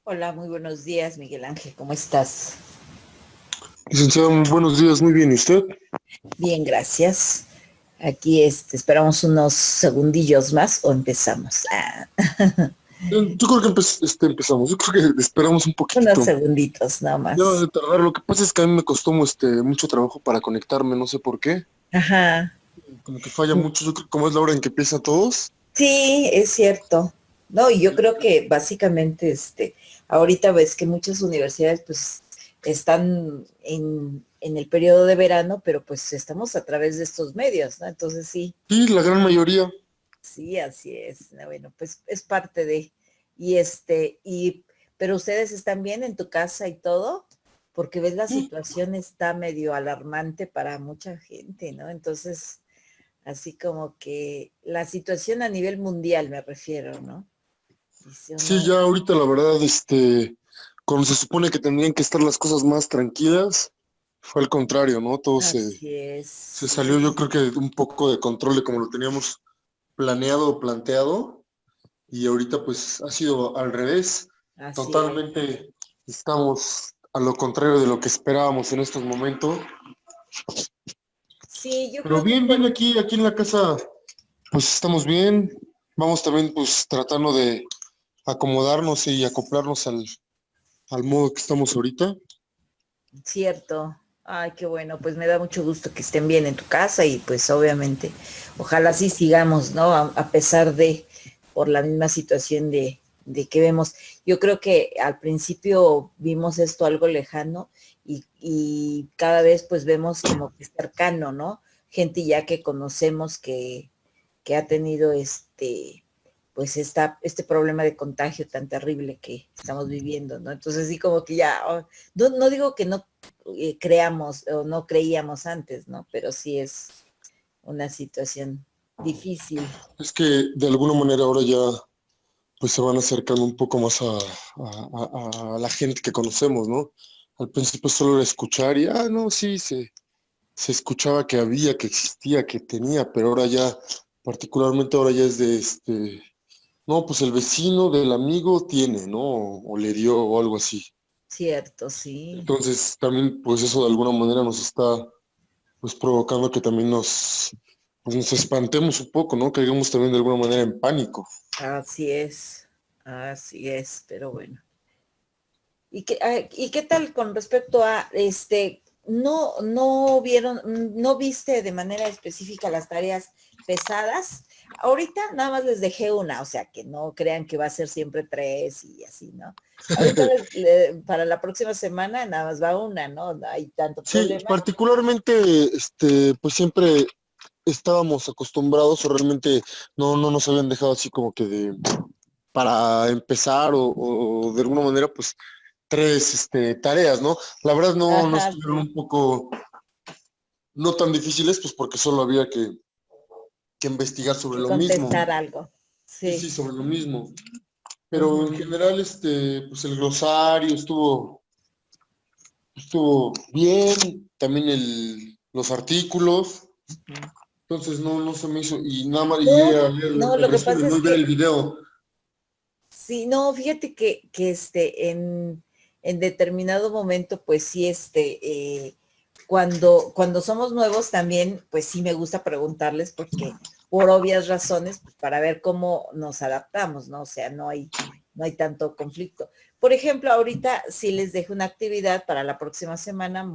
Hola, muy buenos días, Miguel Ángel, ¿cómo estás? Licenciado, muy buenos días, muy bien, ¿y usted? Bien, gracias. Aquí esperamos unos segundillos más o empezamos. Yo creo que empezamos, yo creo que esperamos un Unos poquitito. segunditos nada Ya va más. a tardar, lo que pasa es que a mí me costó mucho trabajo para conectarme, no sé por qué. Ajá. Como que falla mucho, yo creo que como es la hora en que empieza todos. Sí, es cierto. No, y yo creo que básicamente, ahorita ves que muchas universidades pues están en el periodo de verano, pero pues estamos a través de estos medios, ¿no? Entonces sí. Sí, la gran mayoría. Sí, así es. No, bueno, pues es parte de. Pero ustedes están bien en tu casa y todo, porque ves la Sí, situación está medio alarmante para mucha gente, ¿no? Entonces, así como que la situación a nivel mundial me refiero, ¿no? Dice sí, uno, ya ahorita la verdad, cuando se supone que tendrían que estar las cosas más tranquilas, fue al contrario, ¿no? así es, Se sí, salió yo creo que un poco de control de como lo teníamos planeado o planteado. Y ahorita pues ha sido al revés. así es. Totalmente estamos a lo contrario de lo que esperábamos en estos momentos. Sí, yo Pero creo que bien, bien aquí en la casa, pues estamos bien. Vamos también pues tratando de acomodarnos y acoplarnos al modo que estamos ahorita. cierto. Ay, qué bueno, pues me da mucho gusto que estén bien en tu casa y pues obviamente, ojalá así sigamos, ¿no? A pesar de, por la misma situación de que vemos. Yo creo que al principio vimos esto algo lejano y cada vez pues vemos como que cercano, ¿no? Gente ya que conocemos que ha tenido pues este problema de contagio tan terrible que estamos viviendo, ¿no? Entonces sí como que ya, no digo que no creamos o no creíamos antes, ¿no? Pero sí es una situación difícil. Es que de alguna manera ahora ya pues se van acercando un poco más a la gente que conocemos, ¿no? Al principio solo era escuchar y, no, sí, se escuchaba que había, que existía, que tenía, pero ahora ya, particularmente ahora ya es no, pues el vecino del amigo tiene, ¿no? O le dio o algo así. Cierto, sí. Entonces también, pues eso de alguna manera nos está, pues provocando que también pues nos espantemos un poco, ¿no? Caigamos también de alguna manera en pánico. Así es, pero bueno. ¿Y qué tal con respecto a no viste de manera específica las tareas pesadas? Ahorita nada más les dejé una, o sea, que no crean que va a ser siempre tres y así, ¿no? Ahorita para la próxima semana nada más va una, ¿no? No hay tanto Sí, problema. particularmente, pues siempre estábamos acostumbrados o realmente no nos habían dejado así como que para empezar o de alguna manera pues tres tareas, ¿no? La verdad no Ajá, estuvieron sí, un poco, no tan difíciles pues porque solo había que investigar sobre que lo mismo. contestar algo. Sí, Sí. sí, sobre lo mismo. Pero en Ujú, general, pues el glosario estuvo bien, también los artículos. ujú. Entonces no se me hizo, y nada más, y No, leer no, el lo que resumen, pasa no es y ver el que video. sí, no, fíjate que en determinado momento, pues sí, cuando somos nuevos también, pues sí me gusta preguntarles porque por obvias razones, pues para ver cómo nos adaptamos, ¿no? O sea, no hay tanto conflicto. Por ejemplo, ahorita sí les dejo una actividad para la próxima semana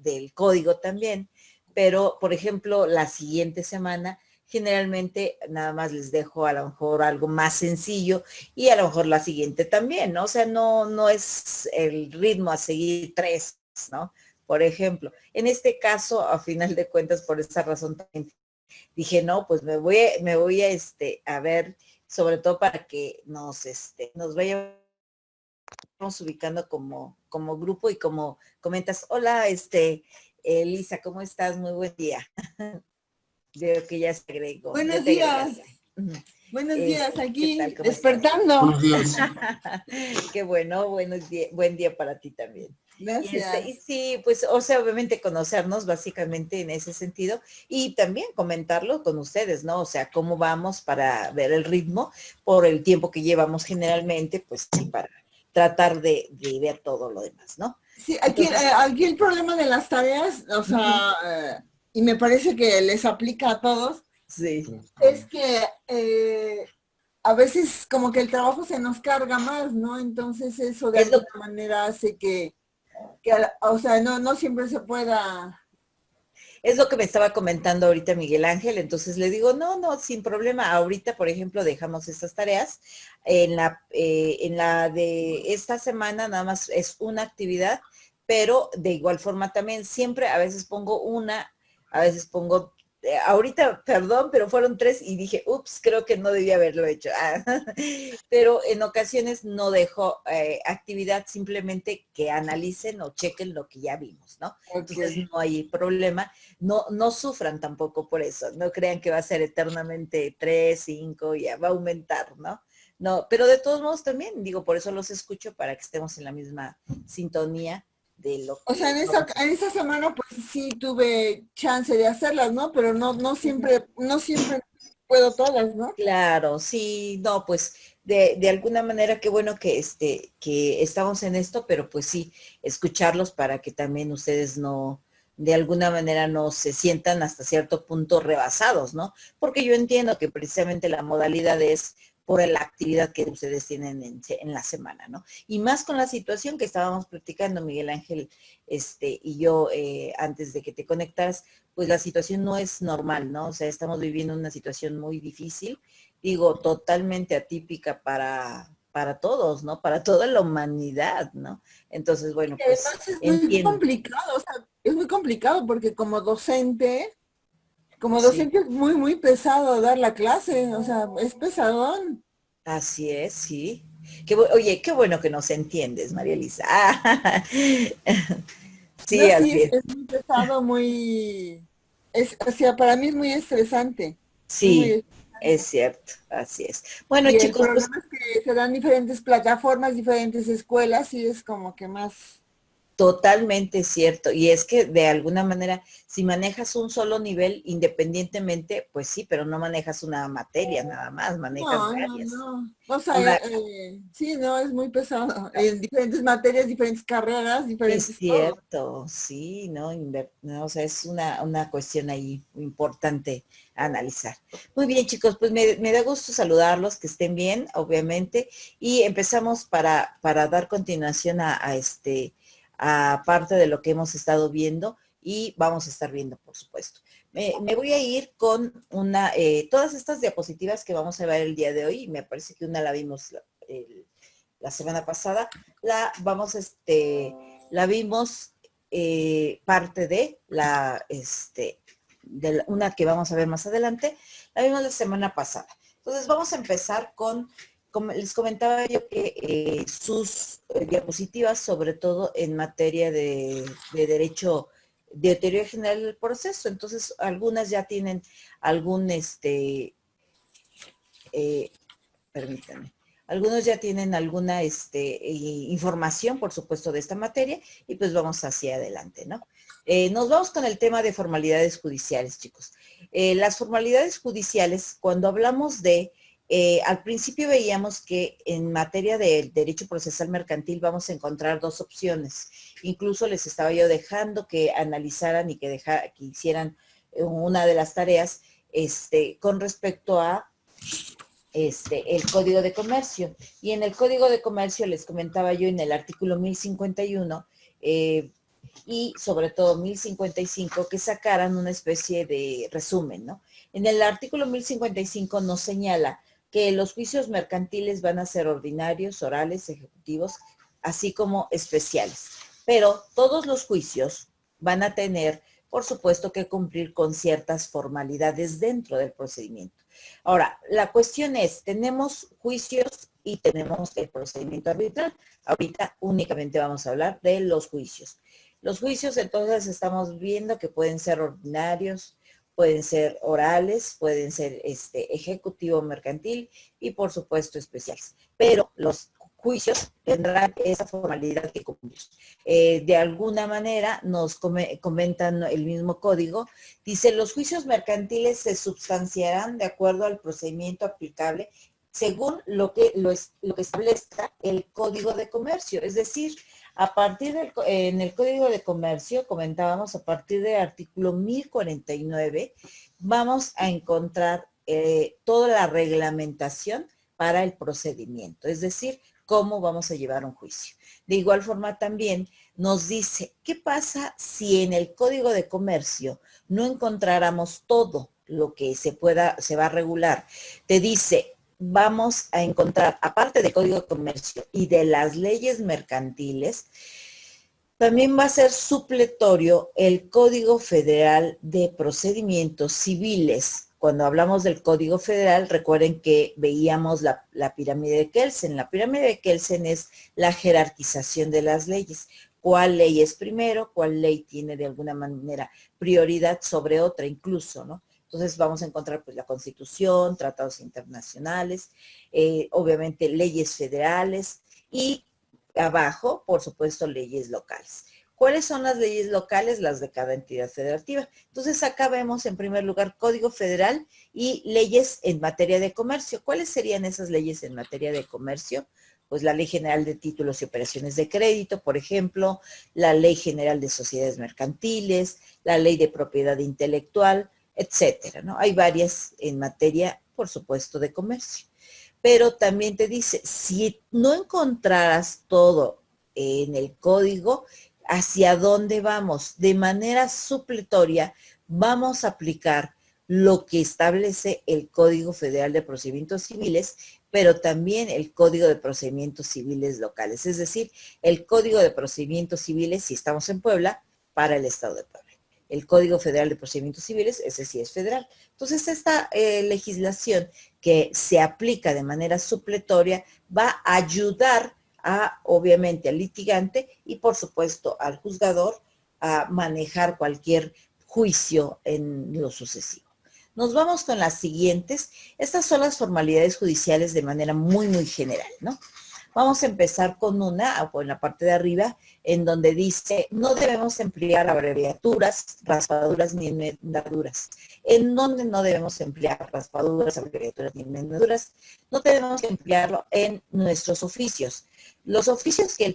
del código también, pero por ejemplo, la siguiente semana generalmente nada más les dejo a lo mejor algo más sencillo y a lo mejor la siguiente también, ¿no? O sea, no es el ritmo a seguir tres, ¿no? Por ejemplo, en este caso, a final de cuentas, por esa razón también dije, no, pues me voy a ver, sobre todo para que nos vayamos ubicando como grupo y como comentas, hola, Elisa, ¿cómo estás? Muy buen día. Veo que ya se agregó, ya Buenos te días, agregaste. Ujú. buenos días, ¿Qué tal? aquí ¿Cómo estás? Buenos despertando. días. Qué bueno, buen día para ti también. Y Gracias. sí, pues, o sea, obviamente conocernos básicamente en ese sentido y también comentarlo con ustedes, ¿no? O sea, cómo vamos para ver el ritmo por el tiempo que llevamos generalmente, pues sí, para tratar de ver todo lo demás, ¿no? Sí, aquí el problema de las tareas, o sea, y me parece que les aplica a todos, sí, es que a veces como que el trabajo se nos carga más, ¿no? Entonces eso de alguna manera hace que o sea, no siempre se pueda. Es lo que me estaba comentando ahorita Miguel Ángel, entonces le digo, no, sin problema, ahorita, por ejemplo, dejamos estas tareas, en la de esta semana nada más es una actividad, pero de igual forma también, siempre a veces pongo una, a veces pongo, ahorita, perdón, pero fueron 3 y dije, ups, creo que no debía haberlo hecho. Pero en ocasiones no dejo actividad, simplemente que analicen o chequen lo que ya vimos, ¿no? Entonces no hay problema. No sufran tampoco por eso, no crean que va a ser eternamente 3, 5, ya va a aumentar, ¿no? No, pero de todos modos también, digo, por eso los escucho, para que estemos en la misma sintonía de lo que... O sea, en esa semana pues sí tuve chance de hacerlas, ¿no? Pero no siempre puedo todas, ¿no? Claro, sí, no, pues de alguna manera qué bueno que estamos en esto, pero pues sí, escucharlos para que también ustedes no, de alguna manera no se sientan hasta cierto punto rebasados, ¿no? Porque yo entiendo que precisamente la modalidad es por la actividad que ustedes tienen en la semana, ¿no? Y más con la situación que estábamos platicando, Miguel Ángel, y yo, antes de que te conectaras, pues la situación no es normal, ¿no? O sea, estamos viviendo una situación muy difícil, digo, totalmente atípica para todos, ¿no? Para toda la humanidad, ¿no? Entonces, bueno, pues Además es muy entiendo. complicado, o sea, es muy complicado porque como docente Sí, es muy pesado dar la clase, o sea, es pesadón. así es, sí. Oye, qué bueno que nos entiendes, María Elisa. Sí, No, sí, así es. es muy pesado, o sea, para mí es muy estresante. Es muy Sí, es cierto, así es. Bueno, Y el chicos, pues problema es que se dan diferentes plataformas, diferentes escuelas y es como que más... totalmente cierto. Y es que de alguna manera, si manejas un solo nivel independientemente, pues sí, pero no manejas una materia nada más, manejas varias. No. O sea, Ahora, sí, no, es muy pesado. En diferentes materias, diferentes carreras, es diferentes todo. cierto, sí, ¿no? No, o sea, es una cuestión ahí importante a analizar. Muy bien, chicos, pues me da gusto saludarlos, que estén bien, obviamente, y empezamos para dar continuación a parte de lo que hemos estado viendo y vamos a estar viendo, por supuesto. Me voy a ir con todas estas diapositivas que vamos a ver el día de hoy, y me parece que una la vimos la semana pasada, la vimos parte de una que vamos a ver más adelante, la vimos la semana pasada. Entonces vamos a empezar como les comentaba yo, que sus diapositivas, sobre todo en materia de derecho, de teoría general del proceso. Entonces, algunas ya tienen algún, permítanme, algunos ya tienen alguna información, por supuesto, de esta materia, y pues vamos hacia adelante, ¿no? Nos vamos con el tema de formalidades judiciales, chicos. Las formalidades judiciales, cuando hablamos al principio veíamos que en materia de derecho procesal mercantil vamos a encontrar 2 opciones. Incluso les estaba yo dejando que analizaran y que hicieran una de las tareas con respecto a el Código de Comercio. Y en el Código de Comercio les comentaba yo en el artículo 1051 y sobre todo 1055 que sacaran una especie de resumen, ¿no? En el artículo 1055 nos señala que los juicios mercantiles van a ser ordinarios, orales, ejecutivos, así como especiales. Pero todos los juicios van a tener, por supuesto, que cumplir con ciertas formalidades dentro del procedimiento. Ahora, la cuestión es, tenemos juicios y tenemos el procedimiento arbitral. Ahorita únicamente vamos a hablar de los juicios. Los juicios, entonces, estamos viendo que pueden ser ordinarios, pueden ser orales, pueden ser ejecutivo mercantil y, por supuesto, especiales. Pero los juicios tendrán esa formalidad que cumplir. De alguna manera nos comentan el mismo código, dice, los juicios mercantiles se sustanciarán de acuerdo al procedimiento aplicable según lo que establezca el Código de Comercio. Es decir, en el Código de Comercio, comentábamos, a partir del artículo 1049, vamos a encontrar toda la reglamentación para el procedimiento, es decir, cómo vamos a llevar un juicio. De igual forma también nos dice, ¿qué pasa si en el Código de Comercio no encontráramos todo lo que se va a regular? Te dice, vamos a encontrar, aparte del Código de Comercio y de las leyes mercantiles, también va a ser supletorio el Código Federal de Procedimientos Civiles. Cuando hablamos del Código Federal, recuerden que veíamos la pirámide de Kelsen. La pirámide de Kelsen es la jerarquización de las leyes. ¿Cuál ley es primero? ¿Cuál ley tiene de alguna manera prioridad sobre otra incluso, ¿no? Entonces vamos a encontrar pues la Constitución, tratados internacionales, obviamente leyes federales y abajo, por supuesto, leyes locales. ¿Cuáles son las leyes locales? Las de cada entidad federativa. Entonces acá vemos en primer lugar Código Federal y leyes en materia de comercio. ¿Cuáles serían esas leyes en materia de comercio? Pues la Ley General de Títulos y Operaciones de Crédito, por ejemplo, la Ley General de Sociedades Mercantiles, la Ley de Propiedad Intelectual, etcétera, ¿no? Hay varias en materia, por supuesto, de comercio. Pero también te dice, si no encontraras todo en el código, ¿hacia dónde vamos? De manera supletoria, vamos a aplicar lo que establece el Código Federal de Procedimientos Civiles, pero también el Código de Procedimientos Civiles locales, es decir, el Código de Procedimientos Civiles, si estamos en Puebla, para el Estado de Puebla. El Código Federal de Procedimientos Civiles, ese sí es federal. Entonces, esta legislación que se aplica de manera supletoria va a ayudar obviamente, al litigante y, por supuesto, al juzgador a manejar cualquier juicio en lo sucesivo. Nos vamos con las siguientes. Estas son las formalidades judiciales de manera muy, muy general, ¿no? Vamos a empezar con una, o en la parte de arriba, en donde dice, no debemos emplear abreviaturas, raspaduras ni enmendaduras. ¿En dónde no debemos emplear raspaduras, abreviaturas ni enmendaduras? No debemos emplearlo en nuestros oficios. Los oficios que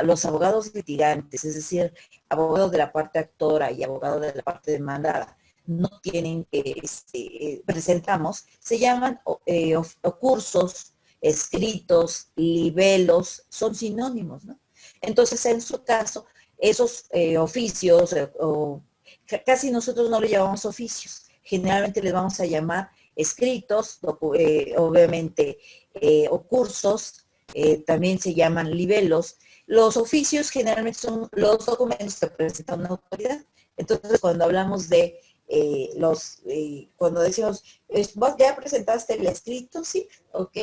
los abogados litigantes, es decir, abogados de la parte actora y abogados de la parte demandada, no tienen que presentamos, se llaman cursos, escritos, libelos, son sinónimos, ¿no? Entonces, en su caso, esos oficios, casi nosotros no le llamamos oficios, generalmente les vamos a llamar escritos, obviamente, o cursos, también se llaman libelos. Los oficios generalmente son los documentos que presenta una autoridad. Entonces, cuando hablamos de cuando decimos, ¿ya presentaste el escrito? Sí, ok.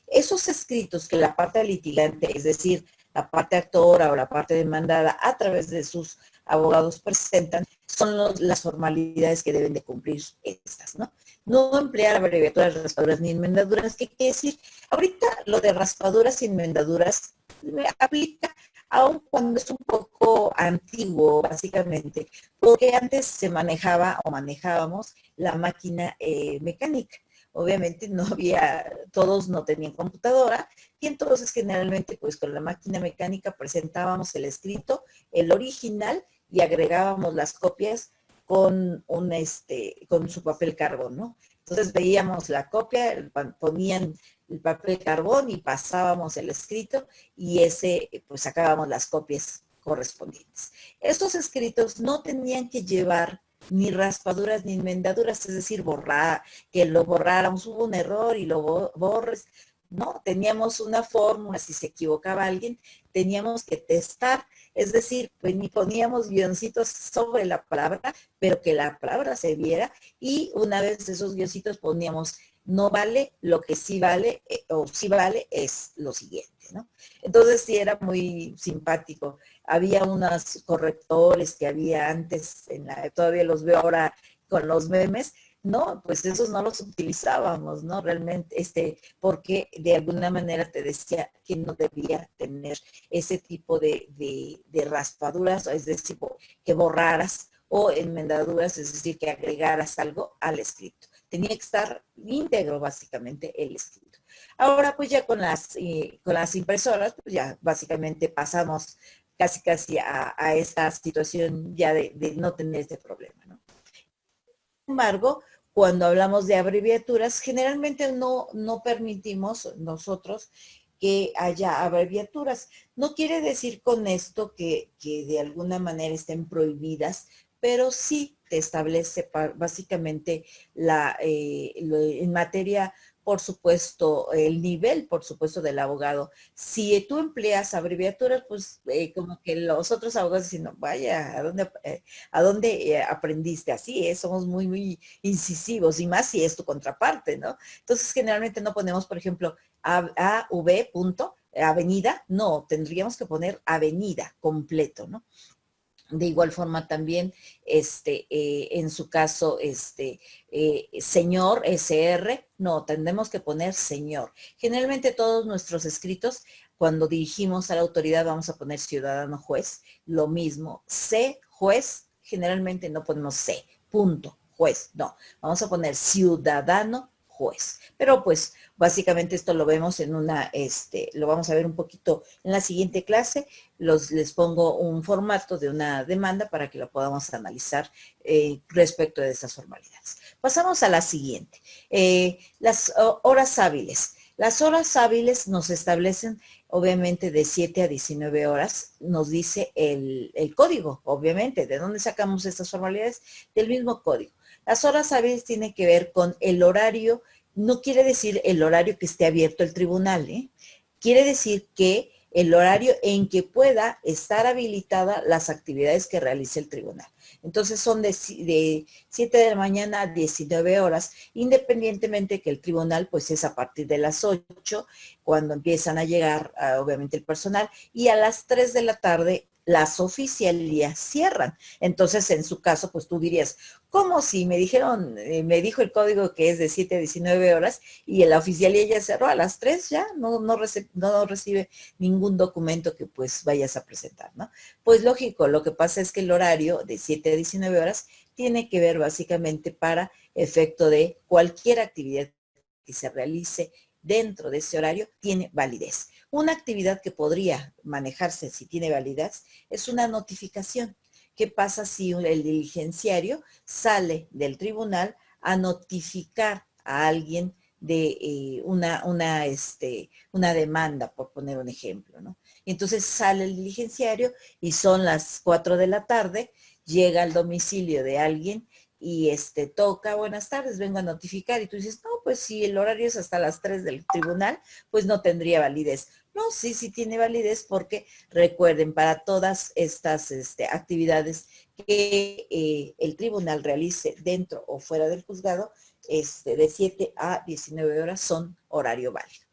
Esos escritos que la parte litigante, es decir, la parte actora o la parte demandada, a través de sus abogados presentan, son las formalidades que deben de cumplir estas, ¿no? No emplear abreviaturas, raspaduras ni enmendaduras. ¿Qué quiere decir? Ahorita lo de raspaduras y enmendaduras me aplica aun cuando es un poco antiguo, básicamente, porque antes se manejaba o manejábamos la máquina mecánica. Obviamente todos no tenían computadora, y entonces generalmente pues con la máquina mecánica presentábamos el escrito, el original, y agregábamos las copias con su papel carbón, ¿no? Entonces veíamos la copia, ponían el papel carbón y pasábamos el escrito y pues sacábamos las copias correspondientes. Estos escritos no tenían que llevar ni raspaduras ni enmendaduras, es decir, que lo borráramos, hubo un error y lo borres. No, teníamos una fórmula, si se equivocaba alguien, teníamos que testar, es decir, pues ni poníamos guioncitos sobre la palabra, pero que la palabra se viera, y una vez esos guioncitos poníamos, no vale, lo que sí vale, o sí vale es lo siguiente, ¿no? Entonces sí era muy simpático. Había unos correctores que había antes, todavía los veo ahora con los memes, no, pues esos no los utilizábamos, ¿no? Realmente, porque de alguna manera te decía que no debía tener ese tipo de raspaduras, es decir, que borraras, o enmendaduras, es decir, que agregaras algo al escrito. tenía que estar íntegro básicamente el escrito. Ahora pues ya con las impresoras, pues ya básicamente pasamos casi a esta situación ya de no tener este problema, ¿no? Sin embargo, cuando hablamos de abreviaturas, generalmente no permitimos nosotros que haya abreviaturas. No quiere decir con esto que de alguna manera estén prohibidas, pero sí te establece básicamente en materia, por supuesto, el nivel, por supuesto, del abogado. Si tú empleas abreviaturas, pues como que los otros abogados dicen, no, vaya, ¿a dónde aprendiste así? Somos muy incisivos, y más si es tu contraparte, ¿no? Entonces, generalmente no ponemos, por ejemplo, AV punto, avenida, no, tendríamos que poner avenida completo, ¿no? De igual forma también, en su caso, señor, SR, no, tendremos que poner señor. Generalmente todos nuestros escritos, cuando dirigimos a la autoridad, vamos a poner ciudadano juez, lo mismo, C, juez, generalmente no ponemos C, punto, juez, no, vamos a poner ciudadano juez. Pero pues básicamente esto lo vemos en lo vamos a ver un poquito en la siguiente clase. Les pongo un formato de una demanda para que lo podamos analizar respecto de esas formalidades. Pasamos a la siguiente. Las horas hábiles. Las horas hábiles nos establecen obviamente de 7 a 19 horas, nos dice el código, obviamente. ¿De dónde sacamos estas formalidades? Del mismo código. Las horas hábiles tienen que ver con el horario, no quiere decir el horario que esté abierto el tribunal, quiere decir que el horario en que pueda estar habilitada las actividades que realice el tribunal. Entonces son de 7 de la mañana a 19 horas, independientemente que el tribunal pues es a partir de las 8, cuando empiezan a llegar obviamente el personal, y a las 3 de la tarde las oficialías cierran. Entonces, en su caso, pues tú dirías, ¿cómo si me dijo el código que es de 7 a 19 horas y la oficialía ya cerró a las 3 ya? No recibe ningún documento que pues vayas a presentar, ¿no? Pues lógico, lo que pasa es que el horario de 7 a 19 horas tiene que ver básicamente para efecto de cualquier actividad que se realice dentro de ese horario tiene validez. Una actividad que podría manejarse si tiene validez es una notificación. ¿Qué pasa si el diligenciario sale del tribunal a notificar a alguien de una demanda, por poner un ejemplo, ¿no? Entonces sale el diligenciario y son las 4 de la tarde, llega al domicilio de alguien y toca, buenas tardes, vengo a notificar, y tú dices, no, pues si el horario es hasta las 3 del tribunal, pues no tendría validez. No, sí tiene validez, porque recuerden, para todas estas actividades que el tribunal realice dentro o fuera del juzgado, de 7 a 19 horas son horario válido.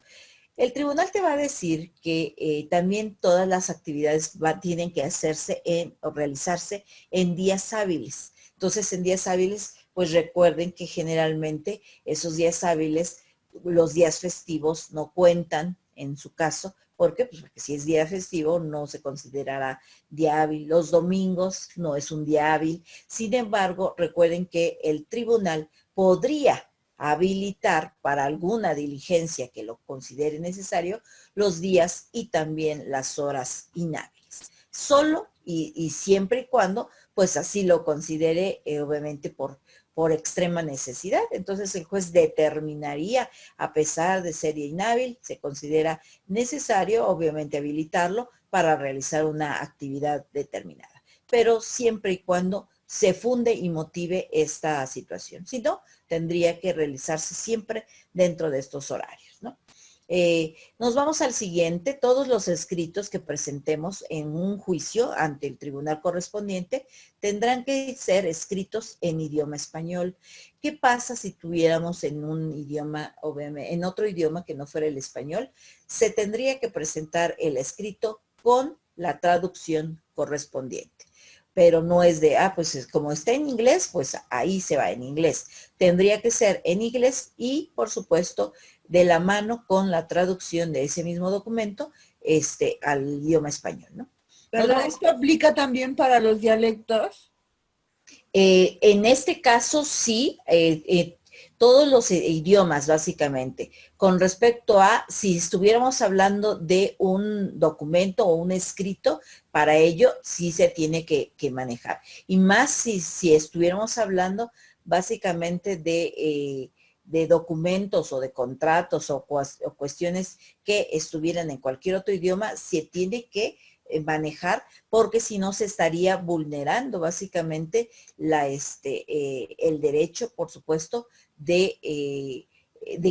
El tribunal te va a decir que también todas las actividades tienen que hacerse o realizarse en días hábiles. Entonces, en días hábiles, pues recuerden que generalmente esos días hábiles, los días festivos no cuentan en su caso. ¿Por qué? Pues porque si es día festivo no se considerará día hábil. Los domingos no es un día hábil. Sin embargo, recuerden que el tribunal podría habilitar para alguna diligencia que lo considere necesario los días y también las horas inhábiles. Solo y siempre y cuando pues así lo considere, obviamente por extrema necesidad. Entonces el juez determinaría, a pesar de ser inhábil, se considera necesario obviamente habilitarlo para realizar una actividad determinada, pero siempre y cuando se funde y motive esta situación. Si no, tendría que realizarse siempre dentro de estos horarios, ¿no? Nos vamos al siguiente. Todos los escritos que presentemos en un juicio ante el tribunal correspondiente tendrán que ser escritos en idioma español. ¿Qué pasa si tuviéramos en un idioma, obviamente, en otro idioma que no fuera el español? Se tendría que presentar el escrito con la traducción correspondiente. Pero no es de, pues como está en inglés, pues ahí se va en inglés. Tendría que ser en inglés y, por supuesto, de la mano con la traducción de ese mismo documento al idioma español, ¿no? ¿Pero esto aplica también para los dialectos? En este caso, sí. todos los idiomas básicamente, con respecto a si estuviéramos hablando de un documento o un escrito, para ello sí se tiene que manejar. Y más si estuviéramos hablando básicamente de documentos o de contratos o cuestiones que estuvieran en cualquier otro idioma, se tiene que manejar, porque si no se estaría vulnerando básicamente el derecho, por supuesto, de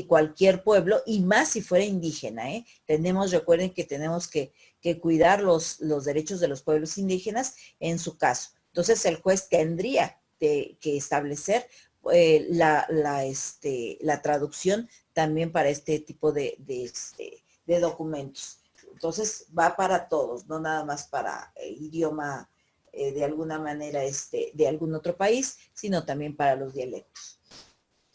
cualquier pueblo, y más si fuera indígena. Recuerden que tenemos que cuidar los derechos de los pueblos indígenas en su caso. Entonces el juez tendría que establecer la traducción también para este tipo de documentos. Entonces va para todos, no nada más para idioma de alguna manera de algún otro país, sino también para los dialectos.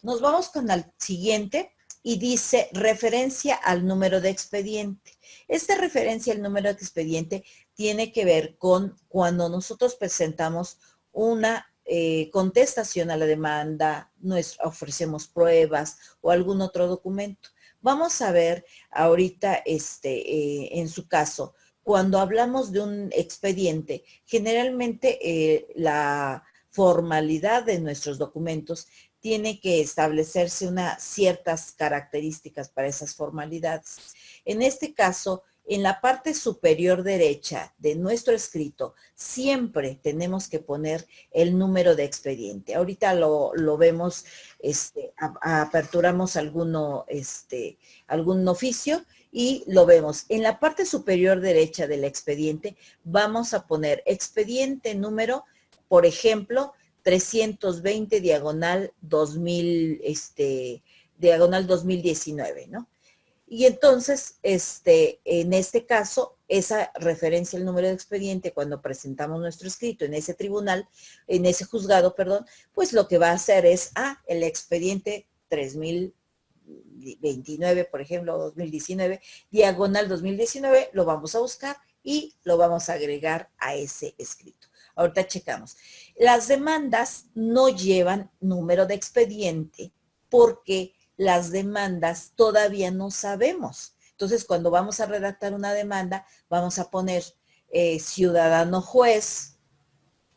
Nos vamos con el siguiente y dice referencia al número de expediente. Esta referencia al número de expediente tiene que ver con cuando nosotros presentamos una contestación a la demanda, ofrecemos pruebas o algún otro documento. Vamos a ver ahorita en su caso, cuando hablamos de un expediente, generalmente la formalidad de nuestros documentos tiene que establecerse ciertas características para esas formalidades. En este caso, en la parte superior derecha de nuestro escrito, siempre tenemos que poner el número de expediente. Ahorita lo vemos, aperturamos algún oficio y lo vemos. En la parte superior derecha del expediente, vamos a poner expediente número, por ejemplo, 320 diagonal 2019, ¿no? Y entonces, en este caso, esa referencia al número de expediente, cuando presentamos nuestro escrito en ese tribunal, en ese juzgado, perdón, pues lo que va a hacer es, el expediente 3029, por ejemplo, 2019, diagonal 2019, lo vamos a buscar y lo vamos a agregar a ese escrito. Ahorita checamos. Las demandas no llevan número de expediente porque las demandas todavía no sabemos. Entonces, cuando vamos a redactar una demanda, vamos a poner ciudadano juez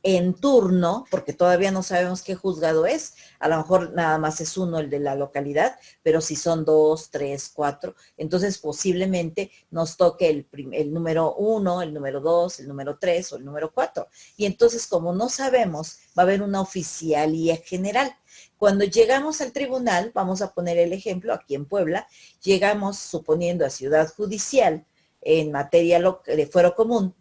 en turno, porque todavía no sabemos qué juzgado es. A lo mejor nada más es uno, el de la localidad, pero si son 2, 3, 4, entonces posiblemente nos toque el número 1, el número 2, el número 3 o el número 4. Y entonces, como no sabemos, va a haber una oficialía general. Cuando llegamos al tribunal, vamos a poner el ejemplo aquí en Puebla, llegamos suponiendo a Ciudad Judicial en materia de fuero común,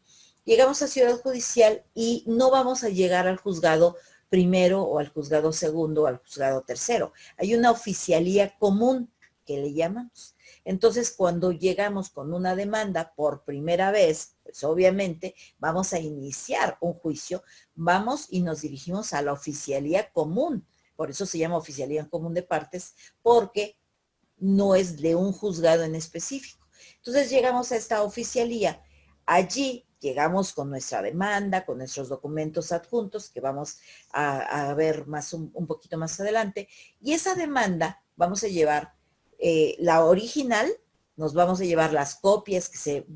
llegamos a Ciudad Judicial y no vamos a llegar al juzgado primero o al juzgado segundo o al juzgado tercero. Hay una oficialía común que le llamamos. Entonces, cuando llegamos con una demanda por primera vez, pues obviamente vamos a iniciar un juicio, vamos y nos dirigimos a la oficialía común. Por eso se llama oficialía común de partes, porque no es de un juzgado en específico. Entonces llegamos a esta oficialía. Allí llegamos con nuestra demanda, con nuestros documentos adjuntos, que vamos a ver un poquito más adelante. Y esa demanda vamos a llevar la original, nos vamos a llevar las copias que se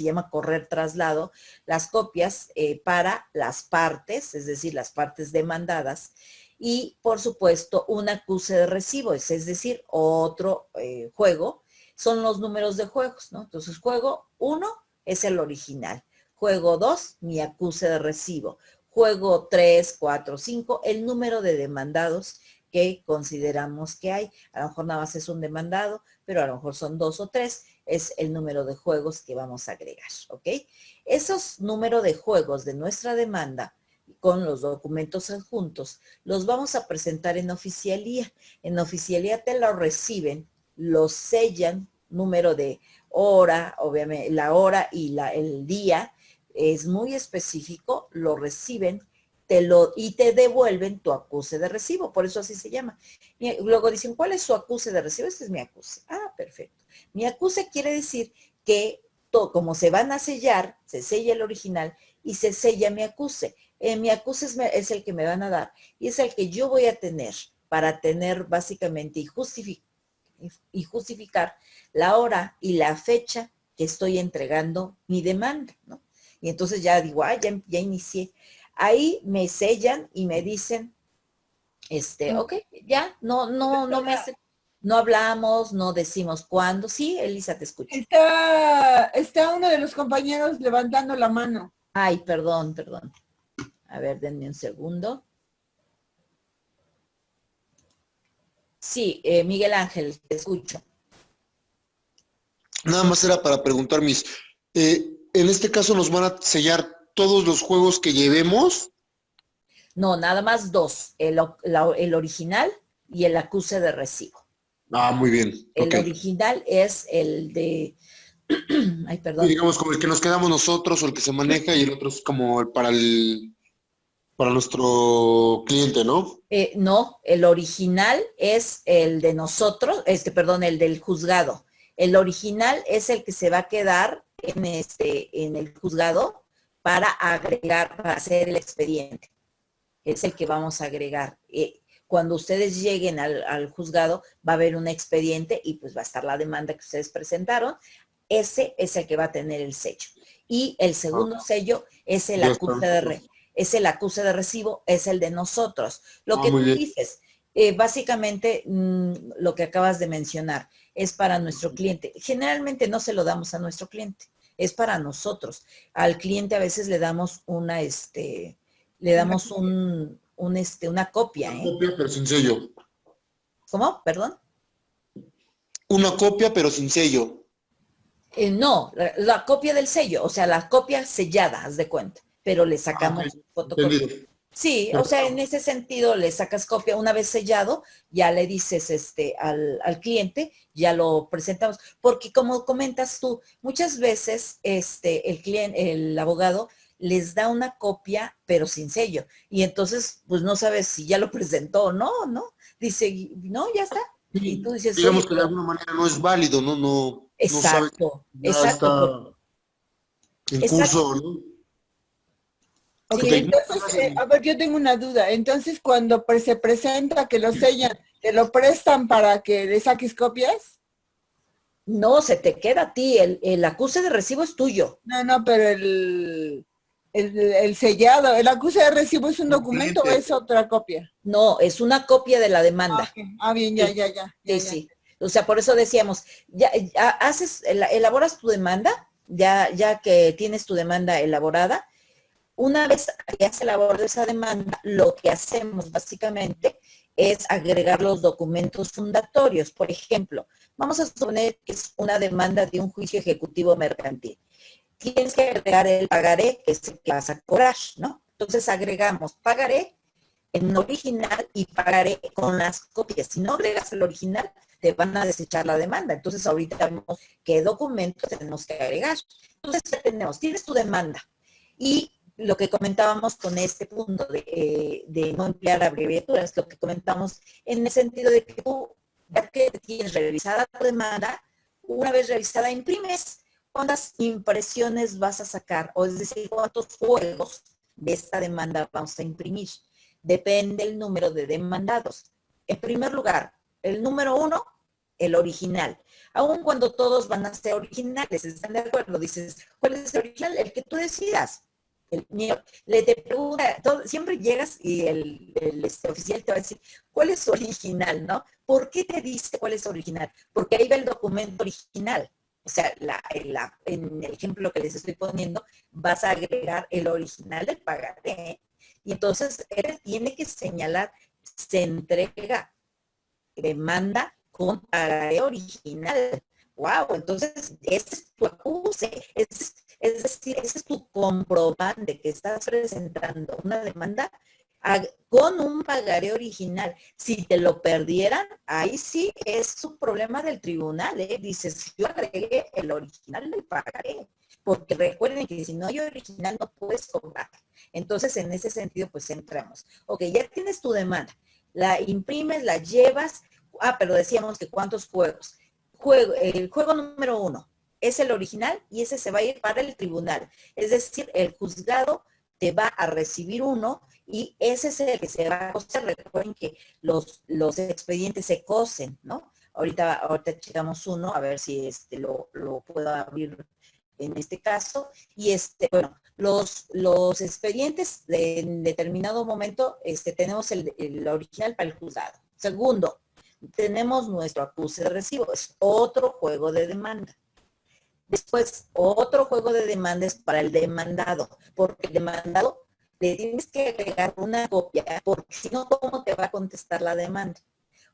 llama correr traslado, las copias para las partes, es decir, las partes demandadas, y por supuesto un acuse de recibo, es decir, otro juego, son los números de juegos, ¿no? Entonces, juego 1 es el original, juego 2, mi acuse de recibo, juego 3, 4, 5, el número de demandados que consideramos que hay. A lo mejor nada más es un demandado, pero a lo mejor son 2 o 3, es el número de juegos que vamos a agregar, ¿ok? Esos números de juegos de nuestra demanda con los documentos adjuntos, los vamos a presentar en oficialía. En oficialía te lo reciben, los sellan, número de hora, obviamente la hora y el día, es muy específico, lo reciben, y te devuelven tu acuse de recibo, por eso así se llama. Y luego dicen, ¿cuál es su acuse de recibo? Este es mi acuse. Perfecto. Mi acuse quiere decir que como se van a sellar, se sella el original y se sella mi acuse. Mi acuse es el que me van a dar y es el que yo voy a tener para tener básicamente y justificar la hora y la fecha que estoy entregando mi demanda, ¿no? Y entonces ya digo, ya inicié. Ahí me sellan y me dicen, ok, ya, no hablamos, no decimos cuándo. Sí, Elisa, te escucho. Está uno de los compañeros levantando la mano. Ay, perdón. A ver, denme un segundo. Sí, Miguel Ángel, te escucho. Nada más era para preguntar, en este caso nos van a sellar todos los juegos que llevemos. No, nada más dos, el original y el acuse de recibo. Ah, muy bien. El original es el de, ay, perdón. Y digamos como el que nos quedamos nosotros o el que se maneja y el otro es como para nuestro cliente, ¿no? No, el original es el de nosotros, el del juzgado. El original es el que se va a quedar en el juzgado para hacer el expediente. Es el que vamos a agregar. Cuando ustedes lleguen al juzgado, va a haber un expediente y pues va a estar la demanda que ustedes presentaron. Ese es el que va a tener el sello. Y el segundo sello es el acuse de recibo, es el de nosotros. Lo que tú dices, básicamente lo que acabas de mencionar es para nuestro cliente. Generalmente no se lo damos a nuestro cliente, es para nosotros. Al cliente a veces le damos una copia. Una copia, pero sin sello. ¿Cómo? ¿Perdón? Una copia, pero sin sello. No, la copia del sello, o sea, la copia sellada, haz de cuenta, pero le sacamos fotocopia. Sí, o sea, en ese sentido le sacas copia una vez sellado, ya le dices al cliente, ya lo presentamos, porque como comentas tú, muchas veces el abogado les da una copia, pero sin sello, y entonces, pues no sabes si ya lo presentó o no, ¿no? Dice, no, ya está. Y tú dices, digamos que de alguna manera no es válido, ¿no? Exacto, no sabe, exacto. Está en curso, ¿no? Ok, entonces, a ver, yo tengo una duda. Entonces, cuando se presenta que lo sellan, ¿te lo prestan para que le saques copias? No, se te queda a ti. El acuse de recibo es tuyo. No, pero el sellado, ¿el acuse de recibo es un documento o es otra copia? No, es una copia de la demanda. Bien, ya. Sí. O sea, por eso decíamos, ya elaboras tu demanda, ya que tienes tu demanda elaborada. Una vez que has elaborado esa demanda, lo que hacemos básicamente es agregar los documentos fundatorios. Por ejemplo, vamos a suponer que es una demanda de un juicio ejecutivo mercantil. Tienes que agregar el pagaré, que es el que vas a cobrar, ¿no? Entonces agregamos pagaré en original y pagaré con las copias. Si no agregas el original, te van a desechar la demanda. Entonces ahorita vemos qué documentos tenemos que agregar. Entonces ya tienes tu demanda. Y lo que comentábamos con este punto de no emplear abreviaturas, lo que comentamos en el sentido de que tú, ya que tienes revisada tu demanda, una vez revisada imprimes, ¿cuántas impresiones vas a sacar? O es decir, ¿cuántos juegos de esta demanda vamos a imprimir? Depende el número de demandados. En primer lugar, el número 1, el original. Aun cuando todos van a ser originales, ¿están de acuerdo? Dices, ¿cuál es el original? El que tú decidas. Le te pregunta, siempre llegas y el oficial te va a decir, ¿cuál es su original, no? ¿Por qué te dice cuál es su original? Porque ahí va el documento original. O sea, en el ejemplo que les estoy poniendo, vas a agregar el original del pagaré. Y entonces él tiene que señalar, se entrega demanda con pagaré original. ¡Wow! Entonces, ese es tu acuse, es decir, ese es tu comprobante que estás presentando una demanda con un pagaré original. Si te lo perdieran, ahí sí es su problema del tribunal, ¿eh? Dices, yo agregué el original del pagaré, porque recuerden que si no hay original no puedes cobrar. Entonces, en ese sentido, pues entramos. Ok, ya tienes tu demanda, la imprimes, la llevas, pero decíamos que ¿cuántos juegos? El juego número 1 es el original y ese se va a ir para el tribunal. Es decir, el juzgado te va a recibir uno y ese es el que se va a coser. Recuerden que los expedientes se cosen, ¿no? Ahorita checamos uno, a ver si lo puedo abrir en este caso. Y bueno, los expedientes en determinado momento, tenemos el original para el juzgado. Segundo, tenemos nuestro acuse de recibo, es otro juego de demanda. Después, otro juego de demanda es para el demandado, porque el demandado le tienes que agregar una copia, porque si no, ¿cómo te va a contestar la demanda?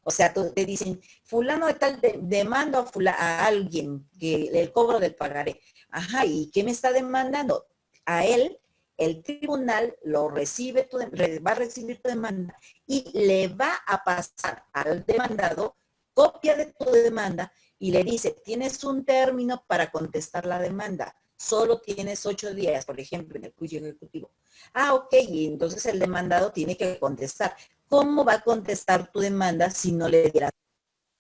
O sea, te dicen, fulano de tal demanda a alguien que el cobro del pagaré. Ajá, ¿y qué me está demandando? A él, el tribunal lo recibe, va a recibir tu demanda y le va a pasar al demandado copia de tu demanda y le dice, tienes un término para contestar la demanda. Solo tienes 8 días, por ejemplo, en el juicio ejecutivo. Ah, ok, y entonces el demandado tiene que contestar. ¿Cómo va a contestar tu demanda si no le dieras?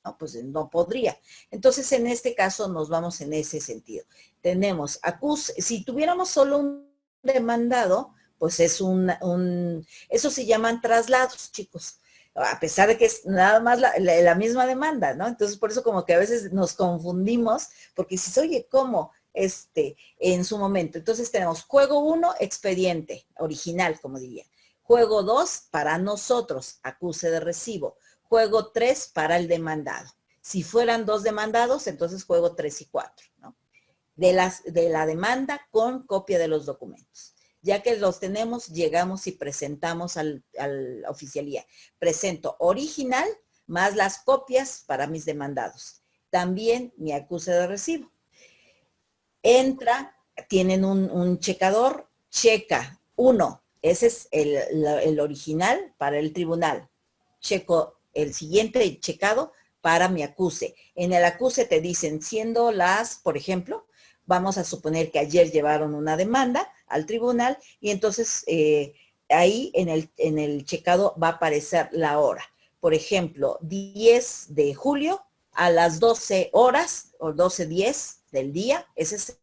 No, pues no podría. Entonces, en este caso nos vamos en ese sentido. Tenemos si tuviéramos solo un demandado, pues es eso se llaman traslados, chicos. A pesar de que es nada más la misma demanda, ¿no? Entonces, por eso como que a veces nos confundimos, porque si oye, ¿cómo? En su momento. Entonces tenemos juego 1, expediente, original, como diría. Juego 2, para nosotros, acuse de recibo. Juego 3, para el demandado. Si fueran 2 demandados, entonces juego 3 y 4, ¿no? De la demanda con copia de los documentos. Ya que los tenemos, llegamos y presentamos a la oficialía. Presento original más las copias para mis demandados. También mi acuse de recibo. Entra, tienen un checador, checa. 1, ese es el original para el tribunal. Checo el siguiente checado para mi acuse. En el acuse te dicen, siendo por ejemplo, vamos a suponer que ayer llevaron una demanda al tribunal y entonces ahí en el checado va a aparecer la hora. Por ejemplo, 10 de julio a las 12 horas o 12:10 del día, ese es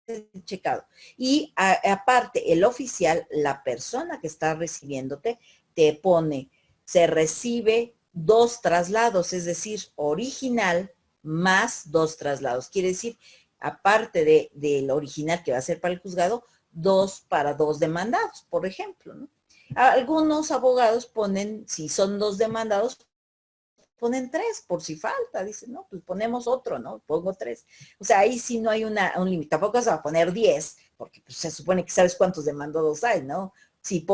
el checado. Y aparte, el oficial, la persona que está recibiéndote, te pone, se recibe 2 traslados, es decir, original más 2 traslados. Quiere decir, aparte del original que va a ser para el juzgado, 2 para 2 demandados, por ejemplo, ¿no? Algunos abogados ponen, si son 2 demandados, ponen 3 por si falta, dicen, no, pues ponemos otro, ¿no? Pongo 3. O sea, ahí sí no hay un límite, tampoco se va a poner 10, porque pues, se supone que sabes cuántos demandados hay, ¿no? Si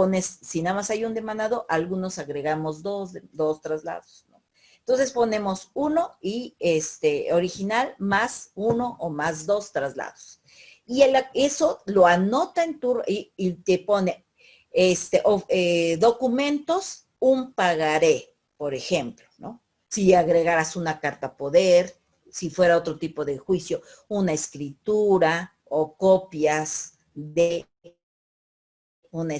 nada más hay un demandado, algunos agregamos 2 traslados, ¿no? Entonces ponemos 1 y original más 1 o más 2 traslados. Y eso lo anota y te pone documentos, un pagaré, por ejemplo, ¿no? Si agregaras una carta poder, si fuera otro tipo de juicio, una escritura o copias de una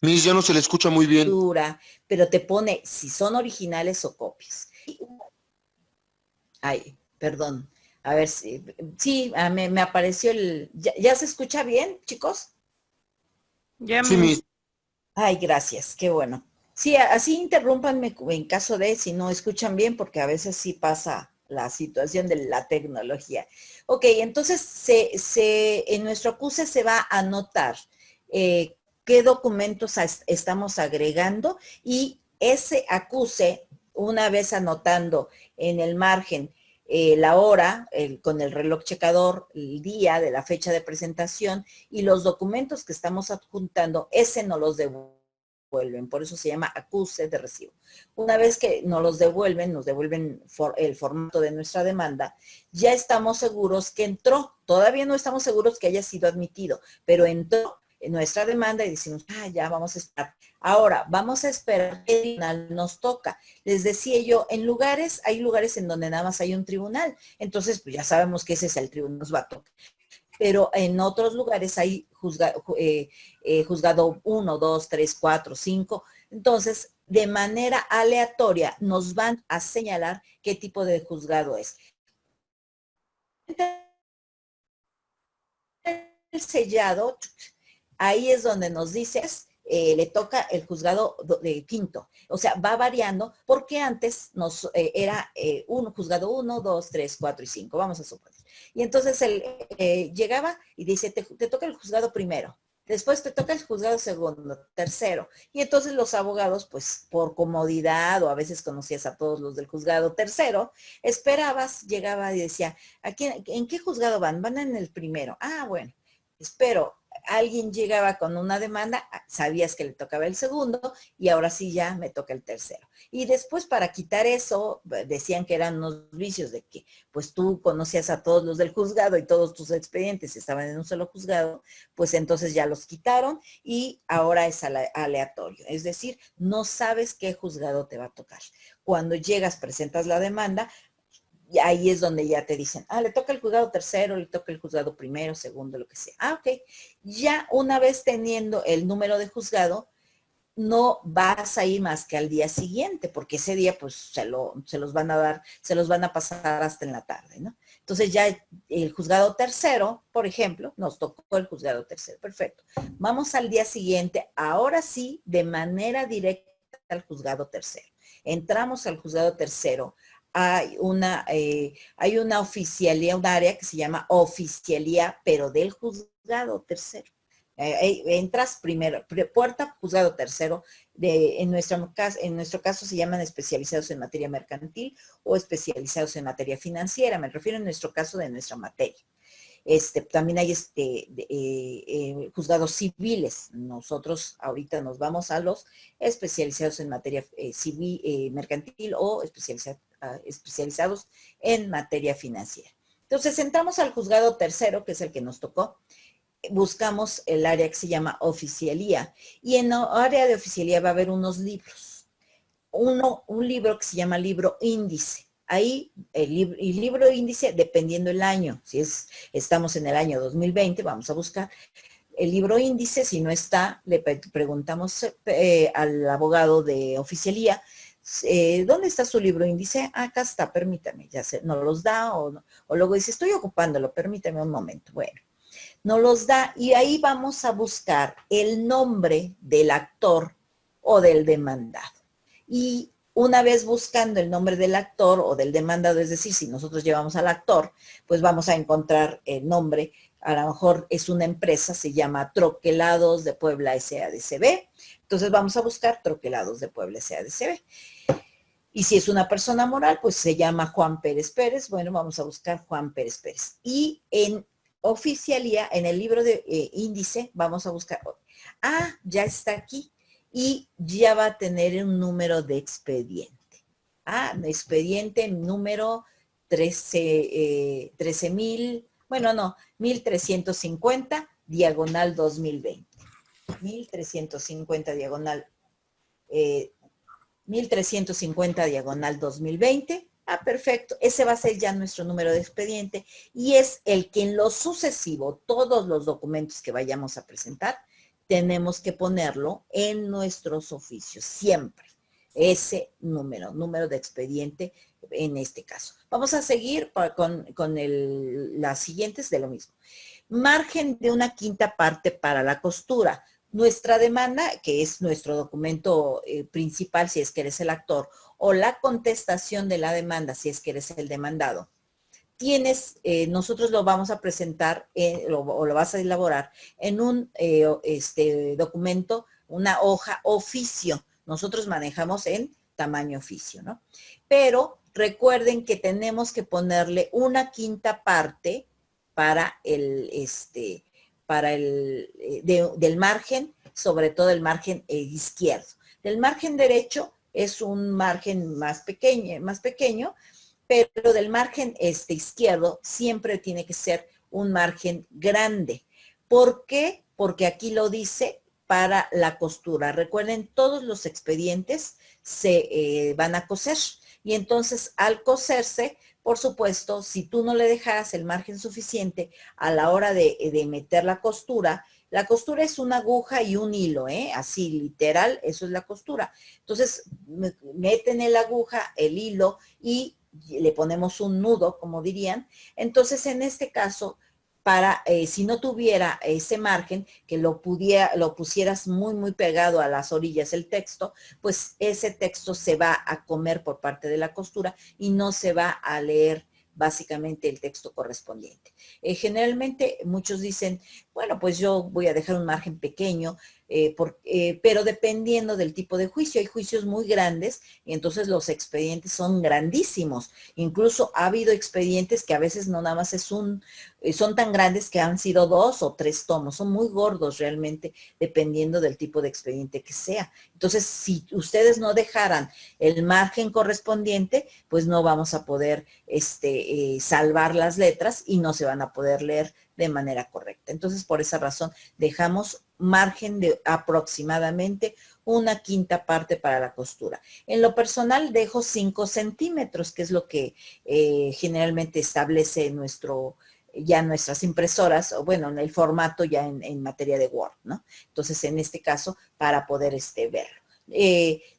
Miss, ya no se le escucha muy bien. escritura, pero te pone si son originales o copias. Ay, perdón. A ver si, sí, me apareció ¿ya se escucha bien, chicos? Ya, Sí, Miss. Miss. Ay, gracias, qué bueno. Sí, así interrúmpanme en caso de si no escuchan bien, porque a veces sí pasa la situación de la tecnología. Ok, entonces en nuestro acuse se va a anotar qué documentos estamos agregando y ese acuse, una vez anotando en el margen la hora, con el reloj checador, el día de la fecha de presentación y los documentos que estamos adjuntando, ese nos los devuelven. Por eso se llama acuse de recibo. Una vez que nos devuelven el formato de nuestra demanda, ya estamos seguros que entró. Todavía no estamos seguros que haya sido admitido, pero entró en nuestra demanda y decimos, ya vamos a esperar. Ahora, vamos a esperar que el tribunal nos toca. Les decía yo, hay lugares en donde nada más hay un tribunal. Entonces, pues ya sabemos que ese es el tribunal, nos va a tocar. Pero en otros lugares hay juzgado 1, 2, 3, 4, 5. Entonces, de manera aleatoria, nos van a señalar qué tipo de juzgado es. el sellado, ahí es donde nos dices, le toca el juzgado de quinto. O sea, va variando porque antes era juzgado 1, 2, 3, 4 y 5, vamos a suponer. Y entonces él llegaba y dice, te toca el juzgado primero. Después te toca el juzgado segundo, tercero. Y entonces los abogados, pues por comodidad, o a veces conocías a todos los del juzgado tercero, esperabas, llegaba y decía, ¿en qué juzgado van? Van en el primero. Ah, bueno, espero. Alguien llegaba con una demanda, sabías que le tocaba el segundo y ahora sí ya me toca el tercero. Y después para quitar eso, decían que eran unos vicios de que pues tú conocías a todos los del juzgado y todos tus expedientes estaban en un solo juzgado, pues entonces ya los quitaron y ahora es aleatorio. Es decir, no sabes qué juzgado te va a tocar. Cuando llegas, presentas la demanda, y ahí es donde ya te dicen, le toca el juzgado tercero, le toca el juzgado primero, segundo, lo que sea. Ok. Ya una vez teniendo el número de juzgado, no vas a ir más que al día siguiente, porque ese día pues se los van a dar, se los van a pasar hasta en la tarde, ¿no? Entonces ya el juzgado tercero, por ejemplo, nos tocó el juzgado tercero, perfecto. Vamos al día siguiente, ahora sí, de manera directa al juzgado tercero. Entramos al juzgado tercero. Hay una oficialía, un área que se llama oficialía, pero del juzgado tercero. Entras primero, puerta, juzgado tercero, en nuestro caso se llaman especializados en materia mercantil o especializados en materia financiera, me refiero en nuestro caso de nuestra materia. También hay juzgados civiles. Nosotros ahorita nos vamos a los especializados en materia civil, mercantil o especializados en materia financiera. Entonces entramos al juzgado tercero, que es el que nos tocó. Buscamos el área que se llama oficialía y en la área de oficialía va a haber unos libros. Un libro que se llama libro índice. Ahí el libro índice, dependiendo el año, si estamos en el año 2020, vamos a buscar el libro índice. Si no está, le preguntamos al abogado de oficialía, ¿dónde está su libro índice? Acá está, permítame, ya nos los da o luego dice, estoy ocupándolo, permítame un momento. Bueno, nos los da y ahí vamos a buscar el nombre del actor o del demandado. Y una vez buscando el nombre del actor o del demandado, es decir, si nosotros llevamos al actor, pues vamos a encontrar el nombre. A lo mejor es una empresa, se llama Troquelados de Puebla S.A.D.C.B. Entonces vamos a buscar Troquelados de Puebla S.A.D.C.B. Y si es una persona moral, pues se llama Juan Pérez Pérez. Bueno, vamos a buscar Juan Pérez Pérez. Y en oficialía, en el libro de índice, vamos a buscar, ya está aquí y ya va a tener un número de expediente. Expediente número 1350, diagonal 2020. 1350 diagonal 1350 diagonal 2020. Perfecto. Ese va a ser ya nuestro número de expediente y es el que en lo sucesivo, todos los documentos que vayamos a presentar, tenemos que ponerlo en nuestros oficios, siempre. Ese número de expediente en este caso. Vamos a seguir con las siguientes de lo mismo. Margen de una quinta parte para la costura. Nuestra demanda, que es nuestro documento principal si es que eres el actor, o la contestación de la demanda si es que eres el demandado, nosotros lo vamos a presentar o lo vas a elaborar en un documento, una hoja oficio. Nosotros manejamos en tamaño oficio, ¿no? Pero recuerden que tenemos que ponerle una quinta parte para del margen, sobre todo el margen izquierdo. Del margen derecho es un margen más pequeño, pero del margen izquierdo siempre tiene que ser un margen grande. ¿Por qué? Porque aquí lo dice para la costura. Recuerden, todos los expedientes se van a coser y entonces al coserse, por supuesto, si tú no le dejaras el margen suficiente a la hora de meter la costura es una aguja y un hilo, así literal, eso es la costura. Entonces, meten la aguja, el hilo y le ponemos un nudo, como dirían. Entonces, en este caso, para, si no tuviera ese margen, que lo pusieras muy, muy pegado a las orillas el texto, pues ese texto se va a comer por parte de la costura y no se va a leer básicamente el texto correspondiente. Generalmente muchos dicen, bueno, pues yo voy a dejar un margen pequeño, pero dependiendo del tipo de juicio, hay juicios muy grandes y entonces los expedientes son grandísimos. Incluso ha habido expedientes que a veces no nada más son tan grandes que han sido 2 o 3 tomos, son muy gordos realmente, dependiendo del tipo de expediente que sea. Entonces, si ustedes no dejaran el margen correspondiente, pues no vamos a poder salvar las letras y no se van a poder leer de manera correcta. Entonces, por esa razón, dejamos margen de aproximadamente 1/5 parte para la costura. En lo personal, dejo 5 centímetros, que es lo que generalmente establece ya nuestras impresoras, o bueno, en el formato ya en materia de Word, ¿no? Entonces, en este caso, para poder verlo.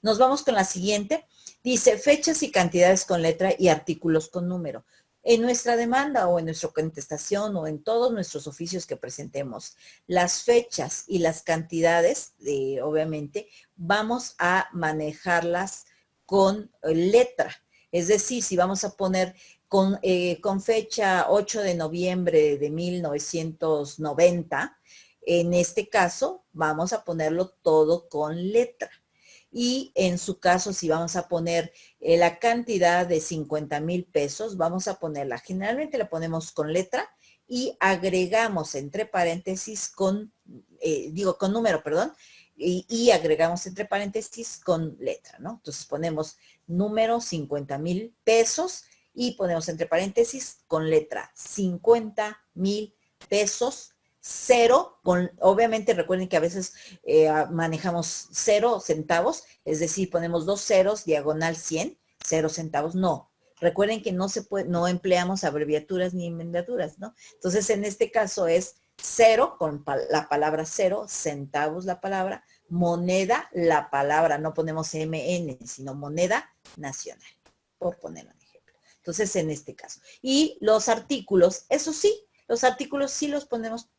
Nos vamos con la siguiente. Dice, fechas y cantidades con letra y artículos con número. En nuestra demanda o en nuestra contestación o en todos nuestros oficios que presentemos, las fechas y las cantidades, obviamente, vamos a manejarlas con letra. Es decir, si vamos a poner con fecha 8 de noviembre de 1990, en este caso vamos a ponerlo todo con letra. Y en su caso, si vamos a poner la cantidad de 50,000 pesos, vamos a ponerla, generalmente la ponemos con letra y agregamos entre paréntesis con número, perdón, y agregamos entre paréntesis con letra, ¿no? Entonces ponemos número 50,000 pesos y ponemos entre paréntesis con letra 50,000 pesos. 0, obviamente recuerden que a veces manejamos 0 centavos, es decir, ponemos 2 ceros, diagonal 100, 0 centavos, no. Recuerden que no empleamos abreviaturas ni enmendaturas, ¿no? Entonces, en este caso es 0 con la palabra 0, centavos la palabra, moneda la palabra, no ponemos MN, sino moneda nacional, por poner un ejemplo. Entonces, en este caso. Y los artículos, eso sí, los artículos sí los ponemos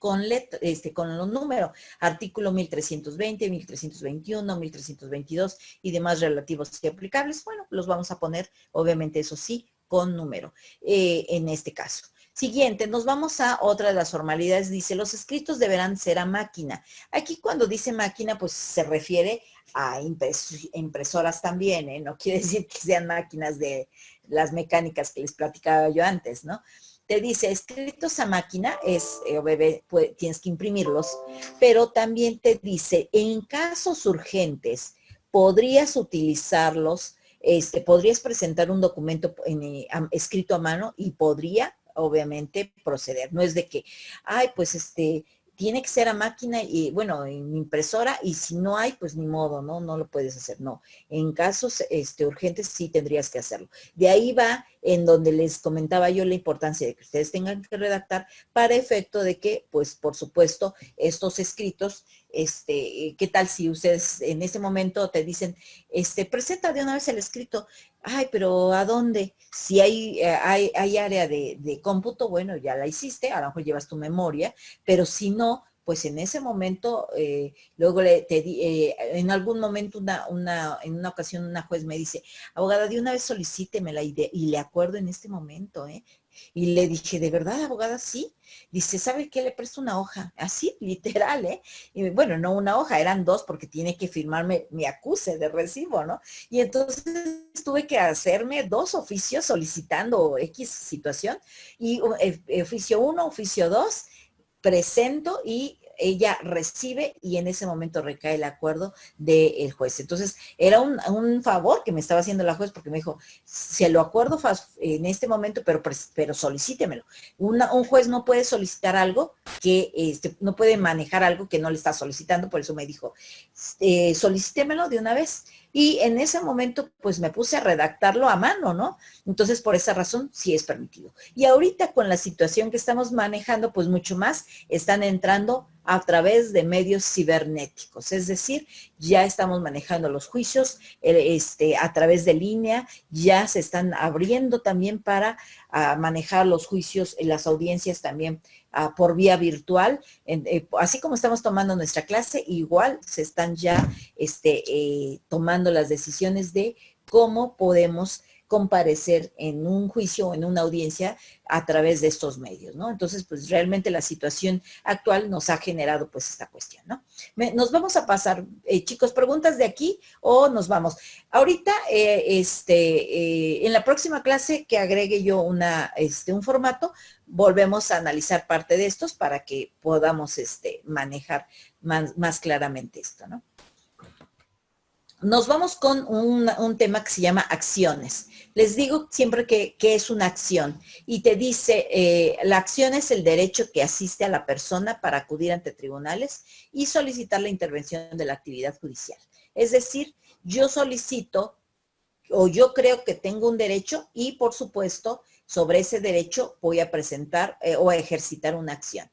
con letra, con los números, artículo 1320, 1321, 1322 y demás relativos y aplicables, bueno, los vamos a poner, obviamente, eso sí, con número, en este caso. Siguiente, nos vamos a otra de las formalidades, dice, los escritos deberán ser a máquina. Aquí cuando dice máquina, pues se refiere a impresoras también, ¿eh? No quiere decir que sean máquinas de las mecánicas que les platicaba yo antes, ¿no? Te dice, escritos a máquina, tienes que imprimirlos, pero también te dice, en casos urgentes, podrías utilizarlos, podrías presentar un documento escrito a mano y podría, obviamente, proceder. No es de que, ay, pues tiene que ser a máquina y, bueno, en impresora, y si no hay, pues ni modo, ¿no? No lo puedes hacer, no. En casos urgentes sí tendrías que hacerlo. De ahí va en donde les comentaba yo la importancia de que ustedes tengan que redactar para efecto de que, pues, por supuesto, estos escritos, ¿qué tal si ustedes en este momento te dicen, presenta de una vez el escrito? Ay, pero ¿a dónde? Si hay área de cómputo, bueno, ya la hiciste, a lo mejor llevas tu memoria, pero si no, pues en ese momento, luego en algún momento, en una ocasión, una juez me dice, abogada, de una vez solicítemela y le acuerdo en este momento, ¿eh? Y le dije, ¿de verdad, abogada? Sí. Dice, ¿sabe qué? Le presto una hoja. Así, literal, ¿eh? Y bueno, no una hoja, eran 2 porque tiene que firmarme mi acuse de recibo, ¿no? Y entonces tuve que hacerme 2 oficios solicitando X situación. Y oficio 1, oficio 2, presento y ella recibe y en ese momento recae el acuerdo del juez. Entonces, era un favor que me estaba haciendo la juez porque me dijo, se lo acuerdo en este momento, pero solicítemelo. Un juez no puede solicitar algo que, no puede manejar algo que no le está solicitando, por eso me dijo, solicítemelo de una vez. Y en ese momento, pues me puse a redactarlo a mano, ¿no? Entonces, por esa razón, sí es permitido. Y ahorita con la situación que estamos manejando, pues mucho más están entrando a través de medios cibernéticos. Es decir, ya estamos manejando los juicios a través de línea, ya se están abriendo también para manejar los juicios, las audiencias también por vía virtual. Así como estamos tomando nuestra clase, igual se están ya tomando las decisiones de cómo podemos comparecer en un juicio o en una audiencia a través de estos medios, ¿no? Entonces, pues realmente la situación actual nos ha generado pues esta cuestión, ¿no? Nos vamos a pasar, chicos, preguntas de aquí o nos vamos. Ahorita, en la próxima clase que agregue yo un formato, volvemos a analizar parte de estos para que podamos manejar más claramente esto, ¿no? Nos vamos con un tema que se llama acciones. Les digo siempre que es una acción y te dice, la acción es el derecho que asiste a la persona para acudir ante tribunales y solicitar la intervención de la actividad judicial. Es decir, yo solicito o yo creo que tengo un derecho y, por supuesto, sobre ese derecho voy a presentar o a ejercitar una acción.